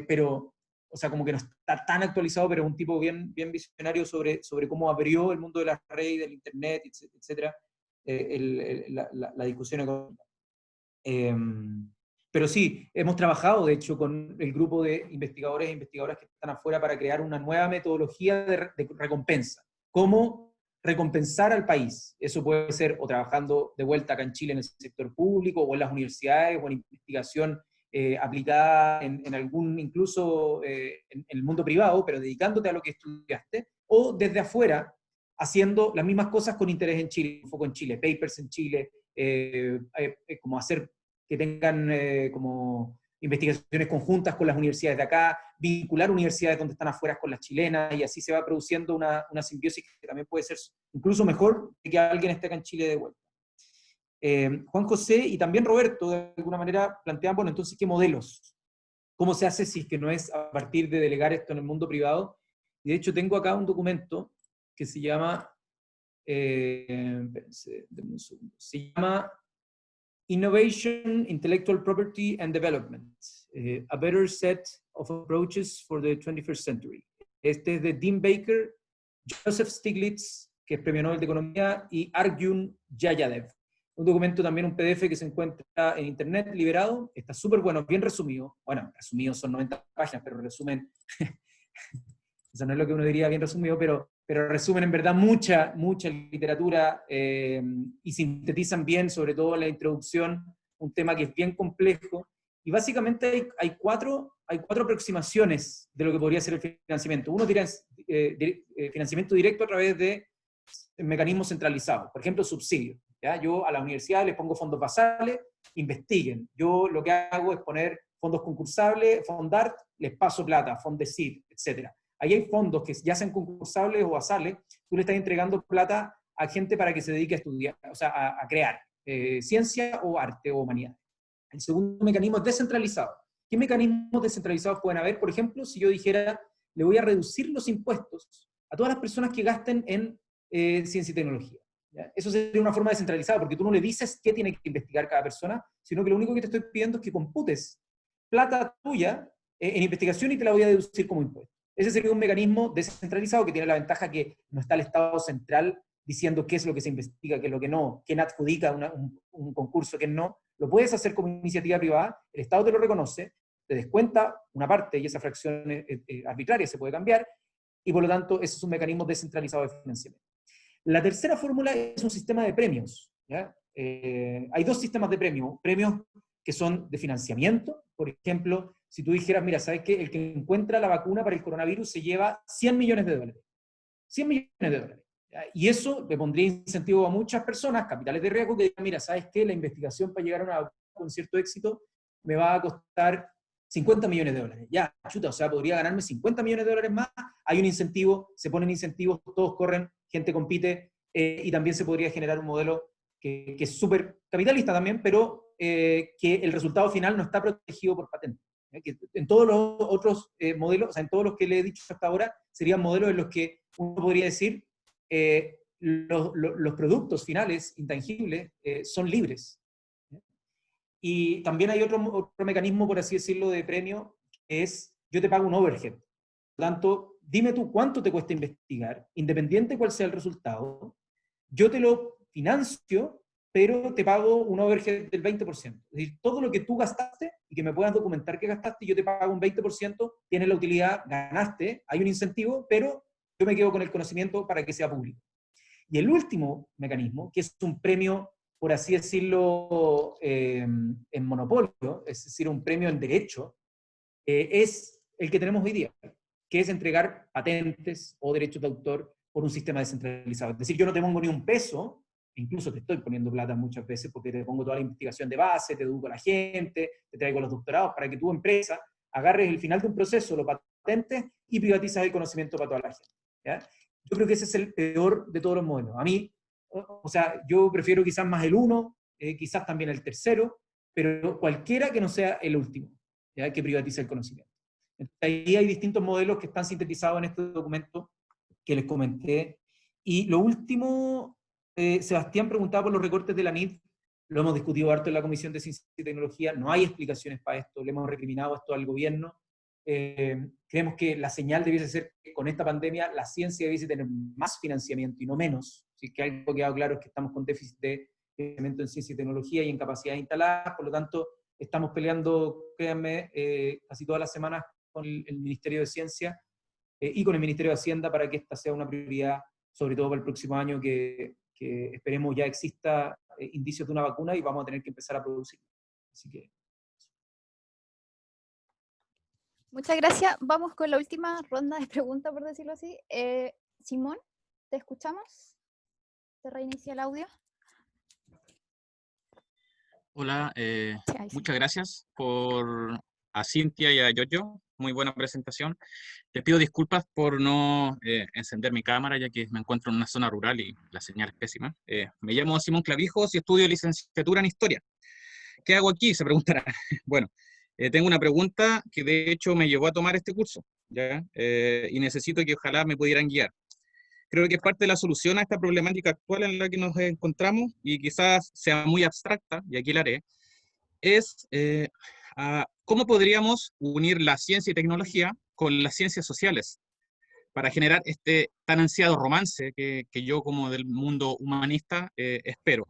pero, o sea, como que no está tan actualizado, pero es un tipo bien visionario sobre cómo abrió el mundo de las redes y del internet, etcétera, la discusión económica. Pero sí, hemos trabajado, de hecho, con el grupo de investigadores e investigadoras que están afuera para crear una nueva metodología de recompensa. ¿Cómo recompensar al país? Eso puede ser o trabajando de vuelta acá en Chile en el sector público, o en las universidades, o en investigación aplicada en algún, incluso en el mundo privado, pero dedicándote a lo que estudiaste, o desde afuera, haciendo las mismas cosas con interés en Chile, un foco en Chile, papers en Chile, como hacer que tengan como investigaciones conjuntas con las universidades de acá, vincular universidades donde están afuera con las chilenas, y así se va produciendo una simbiosis que también puede ser incluso mejor de que alguien esté acá en Chile de vuelta. Juan José y también Roberto, de alguna manera, plantean, bueno, entonces, ¿qué modelos? ¿Cómo se hace si es que no es a partir de delegar esto en el mundo privado? Y de hecho tengo acá un documento que se llama, se llama Innovation, Intellectual Property and Development, a Better Set of Approaches for the 21st Century. Este es de Dean Baker, Joseph Stiglitz, que es Premio Nobel de Economía, y Arjun Jayadev. Un documento también, un PDF que se encuentra en internet, liberado, está súper bueno, bien resumido. Bueno, resumido son 90 páginas, pero resumen, eso no es lo que uno diría bien resumido, pero resumen en verdad mucha literatura y sintetizan bien, sobre todo la introducción, un tema que es bien complejo. Y básicamente hay cuatro aproximaciones de lo que podría ser el financiamiento. Uno diría financiamiento directo a través de mecanismos centralizados, por ejemplo, subsidios. ¿Ya? Yo a la universidad les pongo fondos basales, investiguen. Yo lo que hago es poner fondos concursables, Fondart, les paso plata, Fondesit, etc. Ahí hay fondos que ya sean concursables o basales, tú le estás entregando plata a gente para que se dedique a estudiar, o sea, a crear ciencia o arte o humanidad. El segundo mecanismo es descentralizado. ¿Qué mecanismos descentralizados pueden haber? Por ejemplo, si yo dijera, le voy a reducir los impuestos a todas las personas que gasten en ciencia y tecnología. ¿Ya? Eso sería una forma descentralizada, porque tú no le dices qué tiene que investigar cada persona, sino que lo único que te estoy pidiendo es que computes plata tuya en investigación y te la voy a deducir como impuesto. Ese sería un mecanismo descentralizado que tiene la ventaja que no está el Estado central diciendo qué es lo que se investiga, qué es lo que no, quién adjudica un concurso, quién no. Lo puedes hacer como iniciativa privada, el Estado te lo reconoce, te descuenta una parte y esa fracción arbitraria se puede cambiar, y por lo tanto ese es un mecanismo descentralizado de financiamiento. La tercera fórmula es un sistema de premios. ¿Ya? Hay dos sistemas de premios que son de financiamiento. Por ejemplo, si tú dijeras, mira, ¿sabes qué? El que encuentra la vacuna para el coronavirus se lleva $100 millones. 100 millones de dólares. ¿Ya? Y eso le pondría incentivo a muchas personas, capitales de riesgo, que digan, mira, ¿sabes qué? La investigación para llegar a una vacuna con cierto éxito me va a costar $50 millones. Ya, chuta, o sea, podría ganarme $50 millones más. Hay un incentivo, se ponen incentivos, todos corren, gente compite, y también se podría generar un modelo que es súper capitalista también, pero que el resultado final no está protegido por patente. Que en todos los otros modelos, o sea, en todos los que le he dicho hasta ahora, serían modelos en los que uno podría decir los productos finales, intangibles, son libres. Y también hay otro mecanismo, por así decirlo, de premio, que es yo te pago un overhead. Por lo tanto, dime tú cuánto te cuesta investigar, independiente de cuál sea el resultado, yo te lo financio, pero te pago un overhead del 20%. Es decir, todo lo que tú gastaste y que me puedas documentar que gastaste, yo te pago un 20%, tienes la utilidad, ganaste, hay un incentivo, pero yo me quedo con el conocimiento para que sea público. Y el último mecanismo, que es un premio, por así decirlo, en monopolio, es decir, un premio en derecho, es el que tenemos hoy día, que es entregar patentes o derechos de autor por un sistema descentralizado. Es decir, yo no te pongo ni un peso, incluso te estoy poniendo plata muchas veces porque te pongo toda la investigación de base, te educo a la gente, te traigo los doctorados para que tu empresa agarres el final de un proceso, lo patentes y privatizas el conocimiento para toda la gente. ¿Ya? Yo creo que ese es el peor de todos los modelos. A mí, o sea, yo prefiero quizás más el uno, quizás también el tercero, pero cualquiera que no sea el último, ¿ya? Que privatiza el conocimiento. Entonces, ahí hay distintos modelos que están sintetizados en este documento que les comenté. Y lo último, Sebastián preguntaba por los recortes de la NID, lo hemos discutido harto en la Comisión de Ciencia y Tecnología, no hay explicaciones para esto, le hemos recriminado esto al gobierno. Creemos que la señal debiese ser que con esta pandemia la ciencia debiese tener más financiamiento y no menos. Así que algo que ha quedado claro es que estamos con déficit de financiamiento en ciencia y tecnología y en capacidades instaladas, por lo tanto estamos peleando, créanme, casi todas las semanas con el Ministerio de Ciencia y con el Ministerio de Hacienda para que esta sea una prioridad, sobre todo para el próximo año, que esperemos ya exista indicios de una vacuna y vamos a tener que empezar a producir. Así que... Muchas gracias. Vamos con la última ronda de preguntas, por decirlo así. Simón, ¿te escuchamos? ¿Te reinicia el audio? Hola, Sí, ahí sí. muchas gracias por a Cintia y a Giorgio. Muy buena presentación. Les pido disculpas por no encender mi cámara, ya que me encuentro en una zona rural y la señal es pésima. Me llamo Simón Clavijos y estudio licenciatura en Historia. ¿Qué hago aquí? Se preguntará. Bueno, tengo una pregunta que de hecho me llevó a tomar este curso, ¿ya? Y necesito que ojalá me pudieran guiar. Creo que es parte de la solución a esta problemática actual en la que nos encontramos, y quizás sea muy abstracta, y aquí la haré, es cómo podríamos unir la ciencia y tecnología con las ciencias sociales para generar este tan ansiado romance que yo como del mundo humanista espero,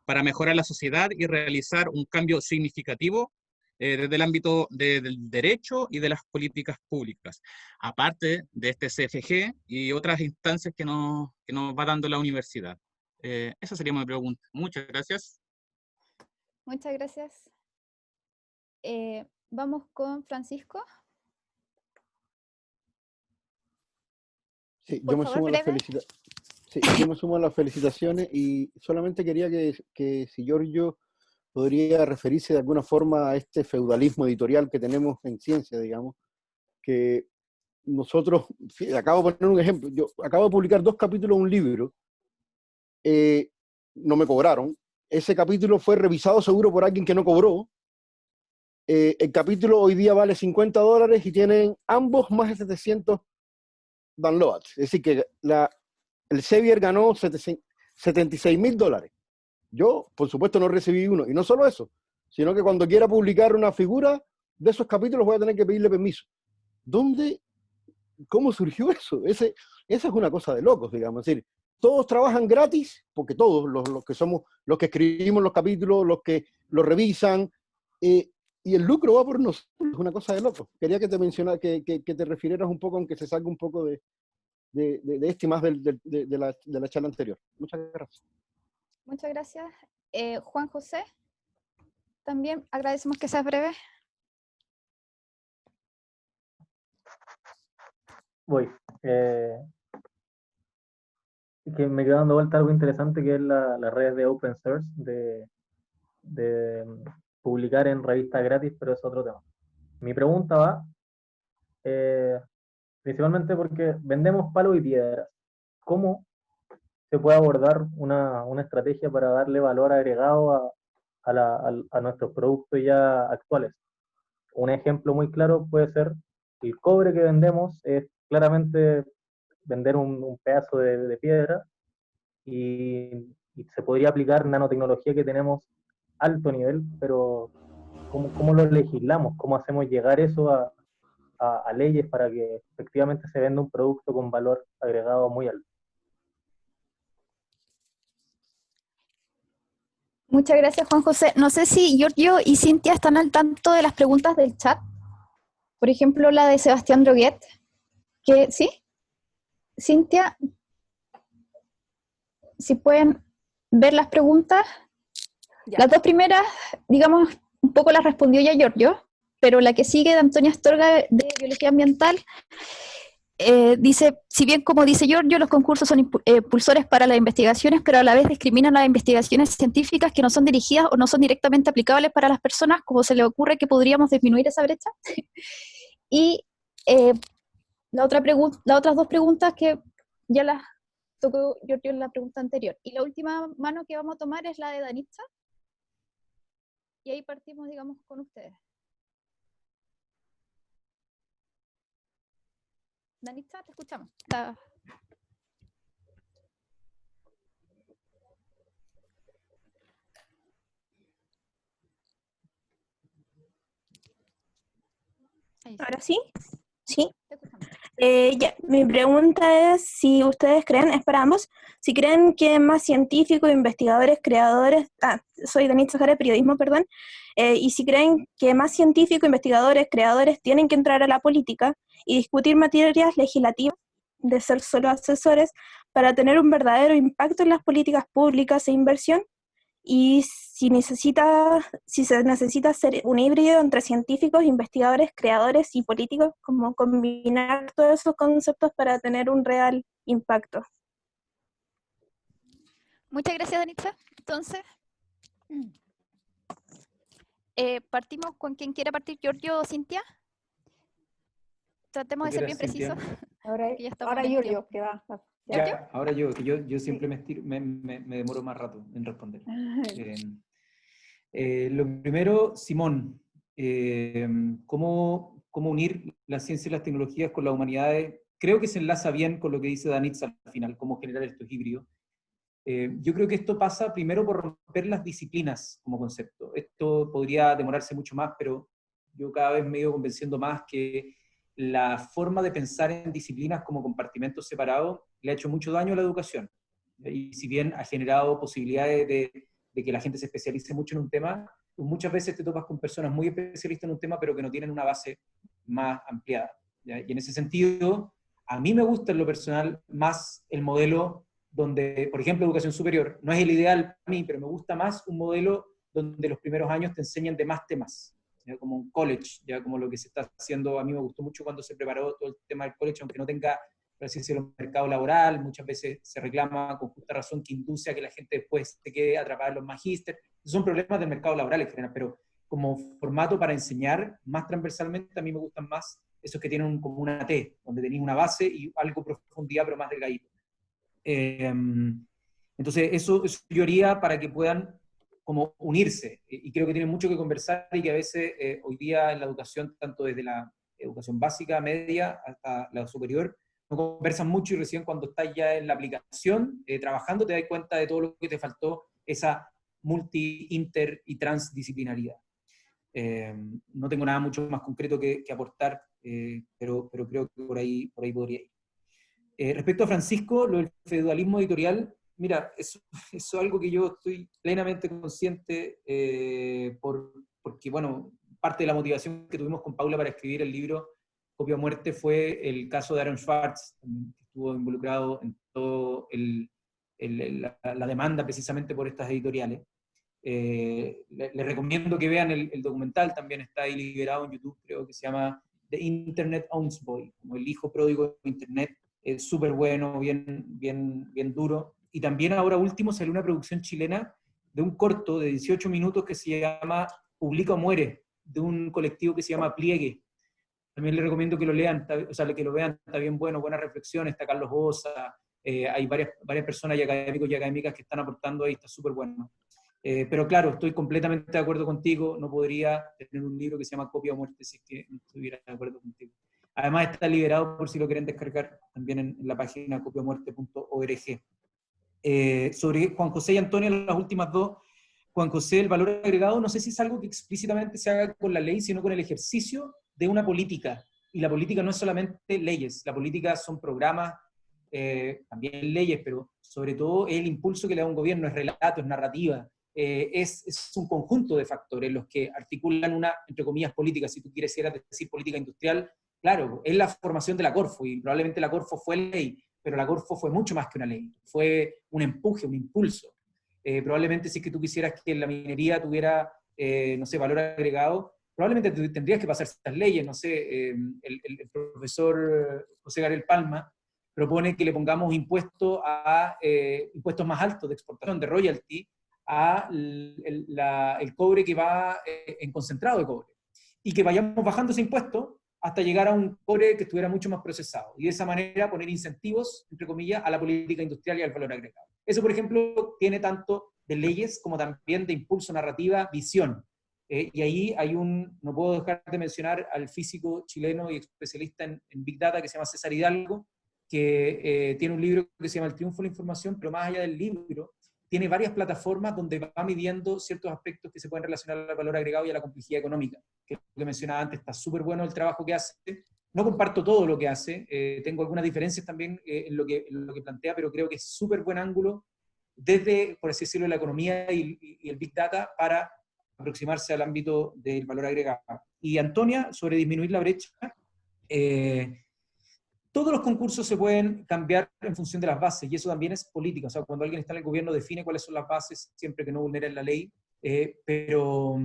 para mejorar la sociedad y realizar un cambio significativo desde el ámbito del derecho y de las políticas públicas, aparte de este CFG y otras instancias que nos va dando la universidad. Esa sería mi pregunta. Muchas gracias. Muchas gracias. Vamos con Francisco. Sí, Por favor, breve. yo me sumo a las felicitaciones y solamente quería que si Giorgio podría referirse de alguna forma a este feudalismo editorial que tenemos en ciencia, digamos, que nosotros, acabo de poner un ejemplo, yo acabo de publicar 2 capítulos de un libro, no me cobraron, ese capítulo fue revisado seguro por alguien que no cobró, el capítulo hoy día vale $50 y tienen ambos más de 700 downloads, es decir que el Sevier ganó $76,000. Yo, por supuesto, no recibí uno. Y no solo eso, sino que cuando quiera publicar una figura de esos capítulos voy a tener que pedirle permiso. ¿Cómo surgió eso? Esa es una cosa de locos, digamos. Es decir, todos trabajan gratis, porque todos, los que somos, los que escribimos los capítulos, los que los revisan, y el lucro va por nosotros. Es una cosa de locos. Quería que te mencionara, que te refirieras un poco, aunque se salga un poco de este más de la charla anterior. Muchas gracias. Muchas gracias. Juan José, también agradecemos que seas breve. Voy. Que me queda dando vuelta algo interesante, que es las redes de open source, de publicar en revistas gratis, pero es otro tema. Mi pregunta va, principalmente porque vendemos palos y piedras. ¿Cómo se puede abordar una estrategia para darle valor agregado a nuestros productos ya actuales? Un ejemplo muy claro puede ser el cobre que vendemos, es claramente vender un pedazo de piedra, y se podría aplicar nanotecnología que tenemos alto nivel, pero ¿cómo lo legislamos? ¿Cómo hacemos llegar eso a leyes para que efectivamente se venda un producto con valor agregado muy alto? Muchas gracias, Juan José. No sé si Giorgio y Cintia están al tanto de las preguntas del chat. Por ejemplo, la de Sebastián Droguet. ¿Sí? Cintia, si pueden ver las preguntas. Ya. Las 2 primeras, digamos, un poco las respondió ya Giorgio, pero la que sigue de Antonia Astorga de Biología Ambiental dice, si bien como dice Giorgio, los concursos son impulsores para las investigaciones, pero a la vez discriminan las investigaciones científicas que no son dirigidas o no son directamente aplicables para las personas, ¿cómo se le ocurre que podríamos disminuir esa brecha? Y las otras 2 preguntas que ya las tocó Giorgio en la pregunta anterior. Y la última mano que vamos a tomar es la de Danitza. Y ahí partimos, digamos, con ustedes. Danitza, te escuchamos. ¿Ahora sí? Sí. Ya, mi pregunta es si ustedes creen, es para ambos, si creen que más científicos, investigadores, creadores, soy Danitza Jara de Periodismo, perdón, y si creen que más científicos, investigadores, creadores tienen que entrar a la política y discutir materias legislativas, de ser solo asesores, para tener un verdadero impacto en las políticas públicas e inversión, y si se necesita hacer un híbrido entre científicos, investigadores, creadores y políticos, como combinar todos esos conceptos para tener un real impacto. Muchas gracias, Danitza. Entonces, Partimos con quien quiera partir, Giorgio o Cintia. Tratemos de ser bien precisos. Ahora, porque ya estamos ahora en el Giorgio, tiempo. que va. Ya, ahora yo, que yo siempre me demoro más rato en responder. Lo primero, Simón, ¿cómo unir la ciencia y las tecnologías con las humanidades? Creo que se enlaza bien con lo que dice Danitz al final, cómo generar estos híbridos. Yo creo que esto pasa primero por romper las disciplinas como concepto. Esto podría demorarse mucho más, pero yo cada vez me he ido convenciendo más que la forma de pensar en disciplinas como compartimentos separados le ha hecho mucho daño a la educación. Y si bien ha generado posibilidades de que la gente se especialice mucho en un tema, pues muchas veces te topas con personas muy especialistas en un tema, pero que no tienen una base más ampliada, ¿ya? Y en ese sentido, a mí me gusta en lo personal más el modelo donde, por ejemplo, educación superior, no es el ideal para mí, pero me gusta más un modelo donde los primeros años te enseñan de más temas, ¿ya? Como un college, ya como lo que se está haciendo. A mí me gustó mucho cuando se preparó todo el tema del college, aunque no tenga, por así decirlo, un mercado laboral, muchas veces se reclama con justa razón que induce a que la gente después se quede atrapada en los magísteres. Son problemas del mercado laboral en general, pero como formato para enseñar más transversalmente, a mí me gustan más esos que tienen como una T, donde tenéis una base y algo profundidad, pero más delgadito. Entonces, eso yo haría para que puedan como unirse, y creo que tienen mucho que conversar y que a veces hoy día en la educación, tanto desde la educación básica, media, hasta la superior, no conversan mucho y recién cuando estás ya en la aplicación, trabajando, te das cuenta de todo lo que te faltó, esa multi, inter y transdisciplinaridad. No tengo nada mucho más concreto que aportar, pero creo que por ahí podría ir. Respecto a Francisco, lo del feudalismo editorial, mira, eso es algo que yo estoy plenamente consciente, porque, bueno, parte de la motivación que tuvimos con Paula para escribir el libro Copia o Muerte fue el caso de Aaron Swartz, que estuvo involucrado en todo la demanda precisamente por estas editoriales. Les recomiendo que vean el documental, también está ahí liberado en YouTube, creo que se llama The Internet Owns Boy, como el hijo pródigo de Internet. Es súper bueno, bien duro. Y también ahora último salió una producción chilena de un corto de 18 minutos que se llama Publica o Muere, de un colectivo que se llama Pliegue. También les recomiendo que lo lean, o sea, que lo vean, está bien bueno, buenas reflexiones, está Carlos Osa, hay varias personas y académicos y académicas que están aportando ahí, está súper bueno. Pero claro, estoy completamente de acuerdo contigo, no podría tener un libro que se llama Copia o Muerte si es que no estuviera de acuerdo contigo. Además está liberado por si lo quieren descargar también en la página copiamuerte.org. Sobre Juan José y Antonio, las últimas dos, Juan José, el valor agregado, no sé si es algo que explícitamente se haga con la ley, sino con el ejercicio de una política. Y la política no es solamente leyes, la política son programas, también leyes, pero sobre todo el impulso que le da un gobierno, es relato, es narrativa, es un conjunto de factores los que articulan una, entre comillas, política. Si tú quieres decir política industrial, claro, es la formación de la Corfo, y probablemente la Corfo fue ley, pero la Corfo fue mucho más que una ley, fue un empuje, un impulso. Probablemente si es que tú quisieras que la minería tuviera, no sé, valor agregado, probablemente tendrías que pasar estas leyes, no sé, el profesor José Gabriel Palma propone que le pongamos impuestos más altos de exportación, de royalty, a el cobre que va en concentrado de cobre, y que vayamos bajando ese impuesto hasta llegar a un cobre que estuviera mucho más procesado, y de esa manera poner incentivos, entre comillas, a la política industrial y al valor agregado. Eso, por ejemplo, tiene tanto de leyes como también de impulso, narrativa, visión. Y ahí hay no puedo dejar de mencionar al físico chileno y especialista en Big Data que se llama César Hidalgo, que tiene un libro que se llama El triunfo de la información, pero más allá del libro, tiene varias plataformas donde va midiendo ciertos aspectos que se pueden relacionar al valor agregado y a la complejidad económica, que lo que mencionaba antes. Está súper bueno el trabajo que hace. No comparto todo lo que hace, tengo algunas diferencias también en lo que plantea, pero creo que es súper buen ángulo desde, por así decirlo, la economía y el Big Data para aproximarse al ámbito del valor agregado. Y Antonia, sobre disminuir la brecha, todos los concursos se pueden cambiar en función de las bases, y eso también es política. O sea, cuando alguien está en el gobierno define cuáles son las bases, siempre que no vulneren la ley, pero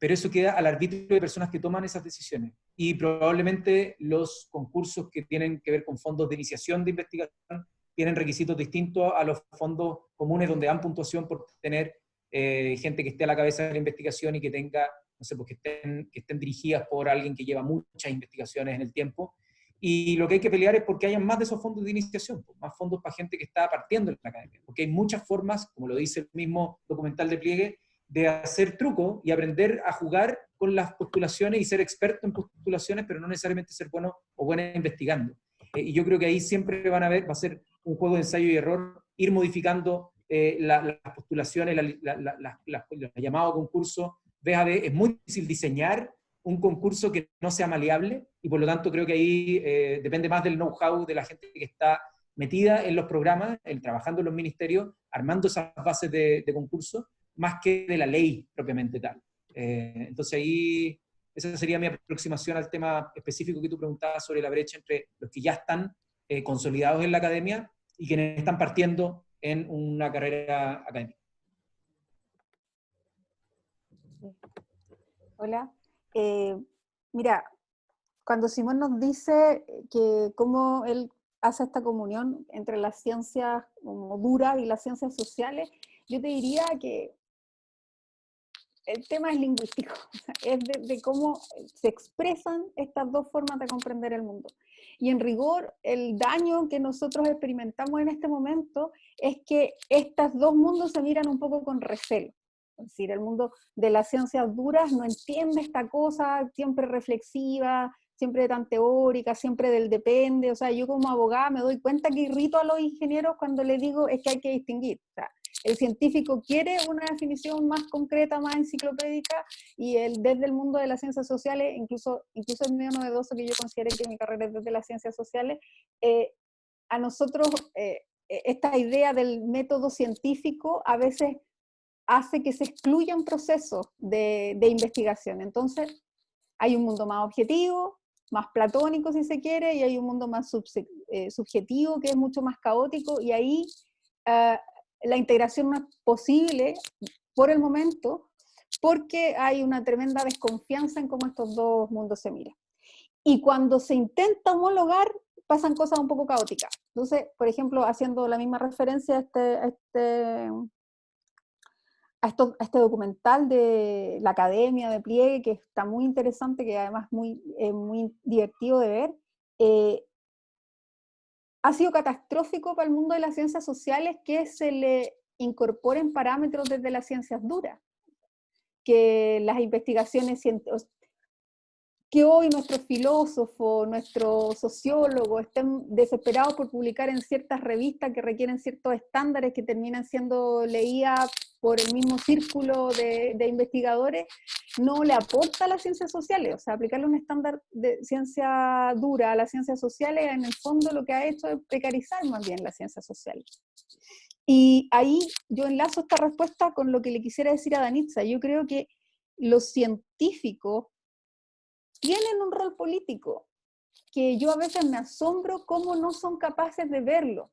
eso queda al arbitrio de personas que toman esas decisiones. Y probablemente los concursos que tienen que ver con fondos de iniciación de investigación tienen requisitos distintos a los fondos comunes donde dan puntuación por tener gente que esté a la cabeza de la investigación y que tenga, no sé, porque que estén dirigidas por alguien que lleva muchas investigaciones en el tiempo. Y lo que hay que pelear es porque hayan más de esos fondos de iniciación, pues, más fondos para gente que está partiendo en la academia, porque hay muchas formas, como lo dice el mismo documental de Pliegue, de hacer truco y aprender a jugar con las postulaciones y ser experto en postulaciones, pero no necesariamente ser bueno o buena investigando. Y yo creo que ahí siempre va a ser un juego de ensayo y error, ir modificando las postulaciones, los llamados concursos, vez a vez. Es muy difícil diseñar un concurso que no sea maleable, y por lo tanto creo que ahí depende más del know-how de la gente que está metida en los programas, trabajando en los ministerios, armando esas bases de concurso, más que de la ley propiamente tal. Entonces ahí, esa sería mi aproximación al tema específico que tú preguntabas sobre la brecha entre los que ya están consolidados en la academia y quienes están partiendo en una carrera académica. Hola. Mira, cuando Simón nos dice que cómo él hace esta comunión entre las ciencias como duras y las ciencias sociales, yo te diría que el tema es lingüístico, es de cómo se expresan estas dos formas de comprender el mundo. Y en rigor, el daño que nosotros experimentamos en este momento es que estos dos mundos se miran un poco con recelo. Es decir, el mundo de las ciencias duras no entiende esta cosa siempre reflexiva, siempre tan teórica, siempre del depende. O sea, yo como abogada me doy cuenta que irrito a los ingenieros cuando les digo es que hay que distinguir. O sea, el científico quiere una definición más concreta, más enciclopédica, y desde el mundo de las ciencias sociales, incluso es medio novedoso que yo considere que mi carrera es desde las ciencias sociales, a nosotros esta idea del método científico a veces hace que se excluyan procesos de investigación. Entonces, hay un mundo más objetivo, más platónico si se quiere, y hay un mundo más subjetivo, que es mucho más caótico, y ahí la integración no es posible por el momento, porque hay una tremenda desconfianza en cómo estos dos mundos se miran. Y cuando se intenta homologar, pasan cosas un poco caóticas. Entonces, por ejemplo, haciendo la misma referencia a este documental de la Academia de Pliegue, que está muy interesante, que además es muy divertido de ver, ha sido catastrófico para el mundo de las ciencias sociales que se le incorporen parámetros desde las ciencias duras, que las investigaciones científicas, que hoy nuestros filósofos, nuestros sociólogos estén desesperados por publicar en ciertas revistas que requieren ciertos estándares que terminan siendo leídas por el mismo círculo de investigadores, no le aporta a las ciencias sociales. O sea, aplicarle un estándar de ciencia dura a las ciencias sociales, en el fondo lo que ha hecho es precarizar más bien las ciencias sociales. Y ahí yo enlazo esta respuesta con lo que le quisiera decir a Danitza. Yo creo que los científicos tienen un rol político, que yo a veces me asombro cómo no son capaces de verlo.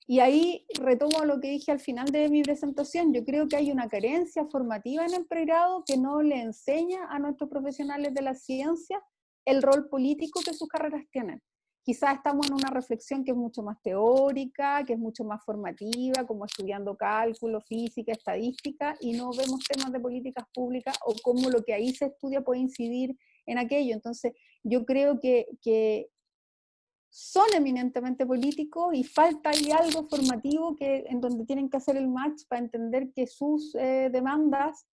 Y ahí retomo lo que dije al final de mi presentación. Yo creo que hay una carencia formativa en el pregrado que no le enseña a nuestros profesionales de la ciencia el rol político que sus carreras tienen. Quizás estamos en una reflexión que es mucho más teórica, que es mucho más formativa, como estudiando cálculo, física, estadística, y no vemos temas de políticas públicas o cómo lo que ahí se estudia puede incidir en aquello. Entonces, yo creo que son eminentemente políticos y falta ahí algo formativo en donde tienen que hacer el match para entender que sus demandas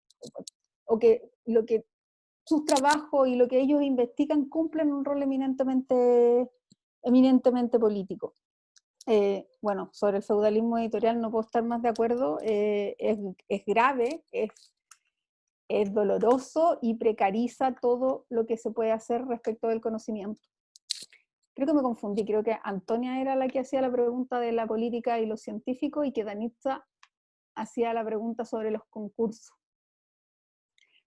o que sus trabajos y lo que ellos investigan cumplen un rol eminentemente político. Bueno, sobre el feudalismo editorial no puedo estar más de acuerdo. Es grave, es doloroso y precariza todo lo que se puede hacer respecto del conocimiento. Creo que me confundí, creo que Antonia era la que hacía la pregunta de la política y los científicos, y que Danitza hacía la pregunta sobre los concursos.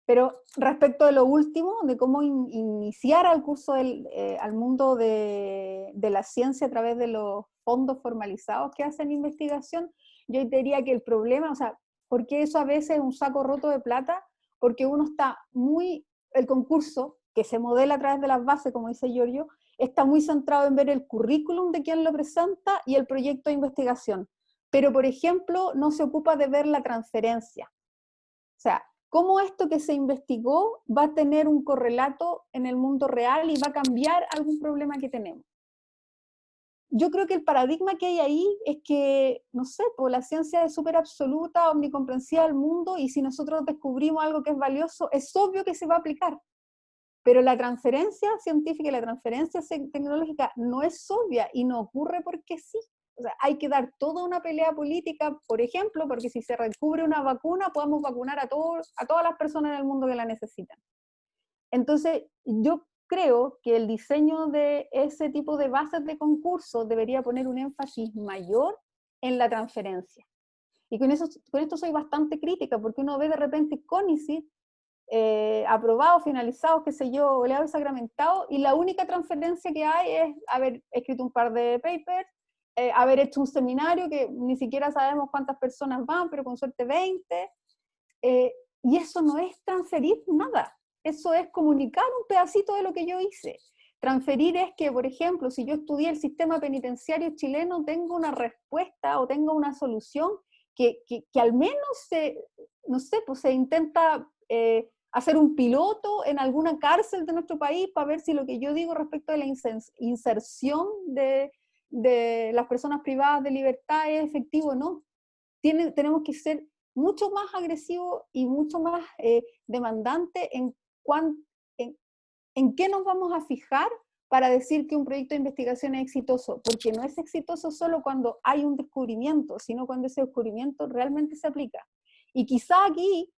Pero respecto de lo último, de cómo iniciar al curso al mundo de la ciencia a través de los fondos formalizados que hacen investigación, yo diría que el problema, o sea, porque eso a veces es un saco roto de plata, porque uno está el concurso, que se modela a través de las bases, como dice Giorgio, está muy centrado en ver el currículum de quien lo presenta y el proyecto de investigación. Pero, por ejemplo, no se ocupa de ver la transferencia. O sea, cómo esto que se investigó va a tener un correlato en el mundo real y va a cambiar algún problema que tenemos. Yo creo que el paradigma que hay ahí es que, no sé, pues la ciencia es súper absoluta, omnicomprensiva del mundo, y si nosotros descubrimos algo que es valioso, es obvio que se va a aplicar. Pero la transferencia científica y la transferencia tecnológica no es obvia y no ocurre porque sí. O sea, hay que dar toda una pelea política, por ejemplo, porque si se descubre una vacuna, podamos vacunar a todas las personas en el mundo que la necesitan. Entonces, yo creo que el diseño de ese tipo de bases de concurso debería poner un énfasis mayor en la transferencia. Y con esto soy bastante crítica, porque uno ve de repente CONICET aprobados, finalizados, qué sé yo, oleados y sacramentados, y la única transferencia que hay es haber escrito un par de papers, haber hecho un seminario que ni siquiera sabemos cuántas personas van, pero con suerte 20, y eso no es transferir nada. Eso es comunicar un pedacito de lo que yo hice. Transferir es que, por ejemplo, si yo estudié el sistema penitenciario chileno, tengo una respuesta o tengo una solución que al menos no sé, pues se intenta hacer un piloto en alguna cárcel de nuestro país para ver si lo que yo digo respecto de la inserción de las personas privadas de libertad es efectivo o no. Tenemos que ser mucho más agresivos y mucho más demandantes en qué nos vamos a fijar para decir que un proyecto de investigación es exitoso, porque no es exitoso solo cuando hay un descubrimiento, sino cuando ese descubrimiento realmente se aplica. Y quizá aquí,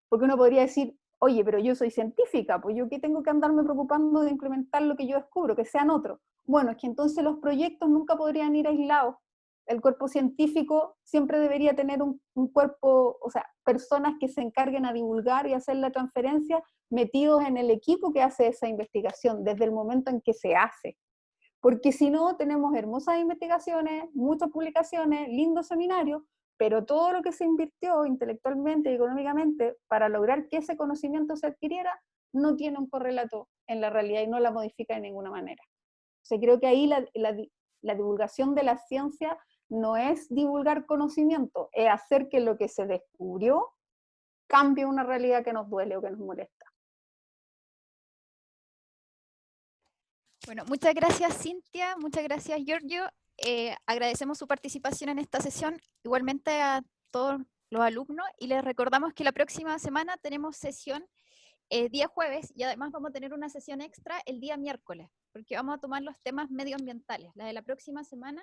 porque uno podría decir, oye, pero yo soy científica, pues yo qué tengo que andarme preocupando de implementar lo que yo descubro, que sean otros. Bueno, es que entonces los proyectos nunca podrían ir aislados. El cuerpo científico siempre debería tener un cuerpo, o sea, personas que se encarguen a divulgar y hacer la transferencia, metidos en el equipo que hace esa investigación, desde el momento en que se hace. Porque si no, tenemos hermosas investigaciones, muchas publicaciones, lindos seminarios, pero todo lo que se invirtió intelectualmente y económicamente para lograr que ese conocimiento se adquiriera, no tiene un correlato en la realidad y no la modifica de ninguna manera. O sea, creo que ahí la divulgación de la ciencia no es divulgar conocimiento, es hacer que lo que se descubrió cambie una realidad que nos duele o que nos molesta. Bueno, muchas gracias Cintia, muchas gracias Giorgio. Agradecemos su participación en esta sesión, igualmente a todos los alumnos, y les recordamos que la próxima semana tenemos sesión día jueves, y además vamos a tener una sesión extra el día miércoles, porque vamos a tomar los temas medioambientales. La de la próxima semana,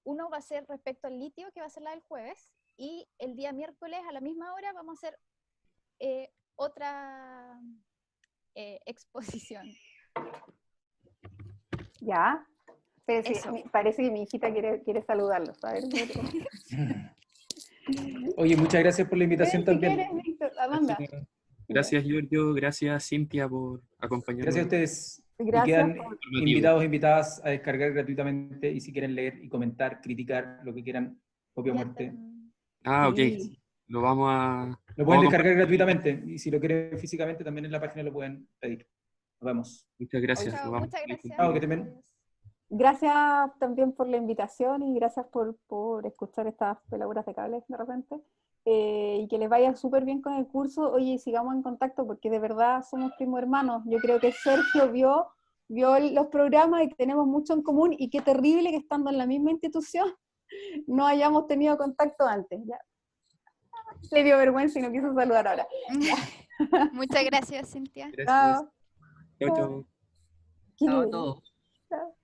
uno va a ser respecto al litio, que va a ser la del jueves, y el día miércoles a la misma hora vamos a hacer otra exposición. Ya, parece que mi hijita quiere saludarlos. A ver. Oye, muchas gracias por la invitación Si también. quieres, Víctor, Amanda. Gracias, Giorgio. Gracias, Cintia, por acompañarnos. Gracias a ustedes. Gracias Y quedan por... invitados e invitadas a descargar gratuitamente, y si quieren leer y comentar, criticar, lo que quieran, copia o muerte. Ah, ok. Sí. Lo vamos a... Lo pueden descargar gratuitamente, y si lo quieren físicamente también en la página lo pueden pedir. Nos vemos. Muchas gracias. Chao, Lo vamos muchas a gracias. Chao, que estén. Gracias también por la invitación y gracias por escuchar estas peladuras de cables de repente. Y que les vaya súper bien con el curso. Oye, sigamos en contacto porque de verdad somos primos hermanos. Yo creo que Sergio vio los programas y tenemos mucho en común, y qué terrible que estando en la misma institución no hayamos tenido contacto antes. ¿Ya? Le dio vergüenza y no quiso saludar ahora. Muchas gracias, Cintia. Gracias. Chao, chao. Chao a todos. Chao.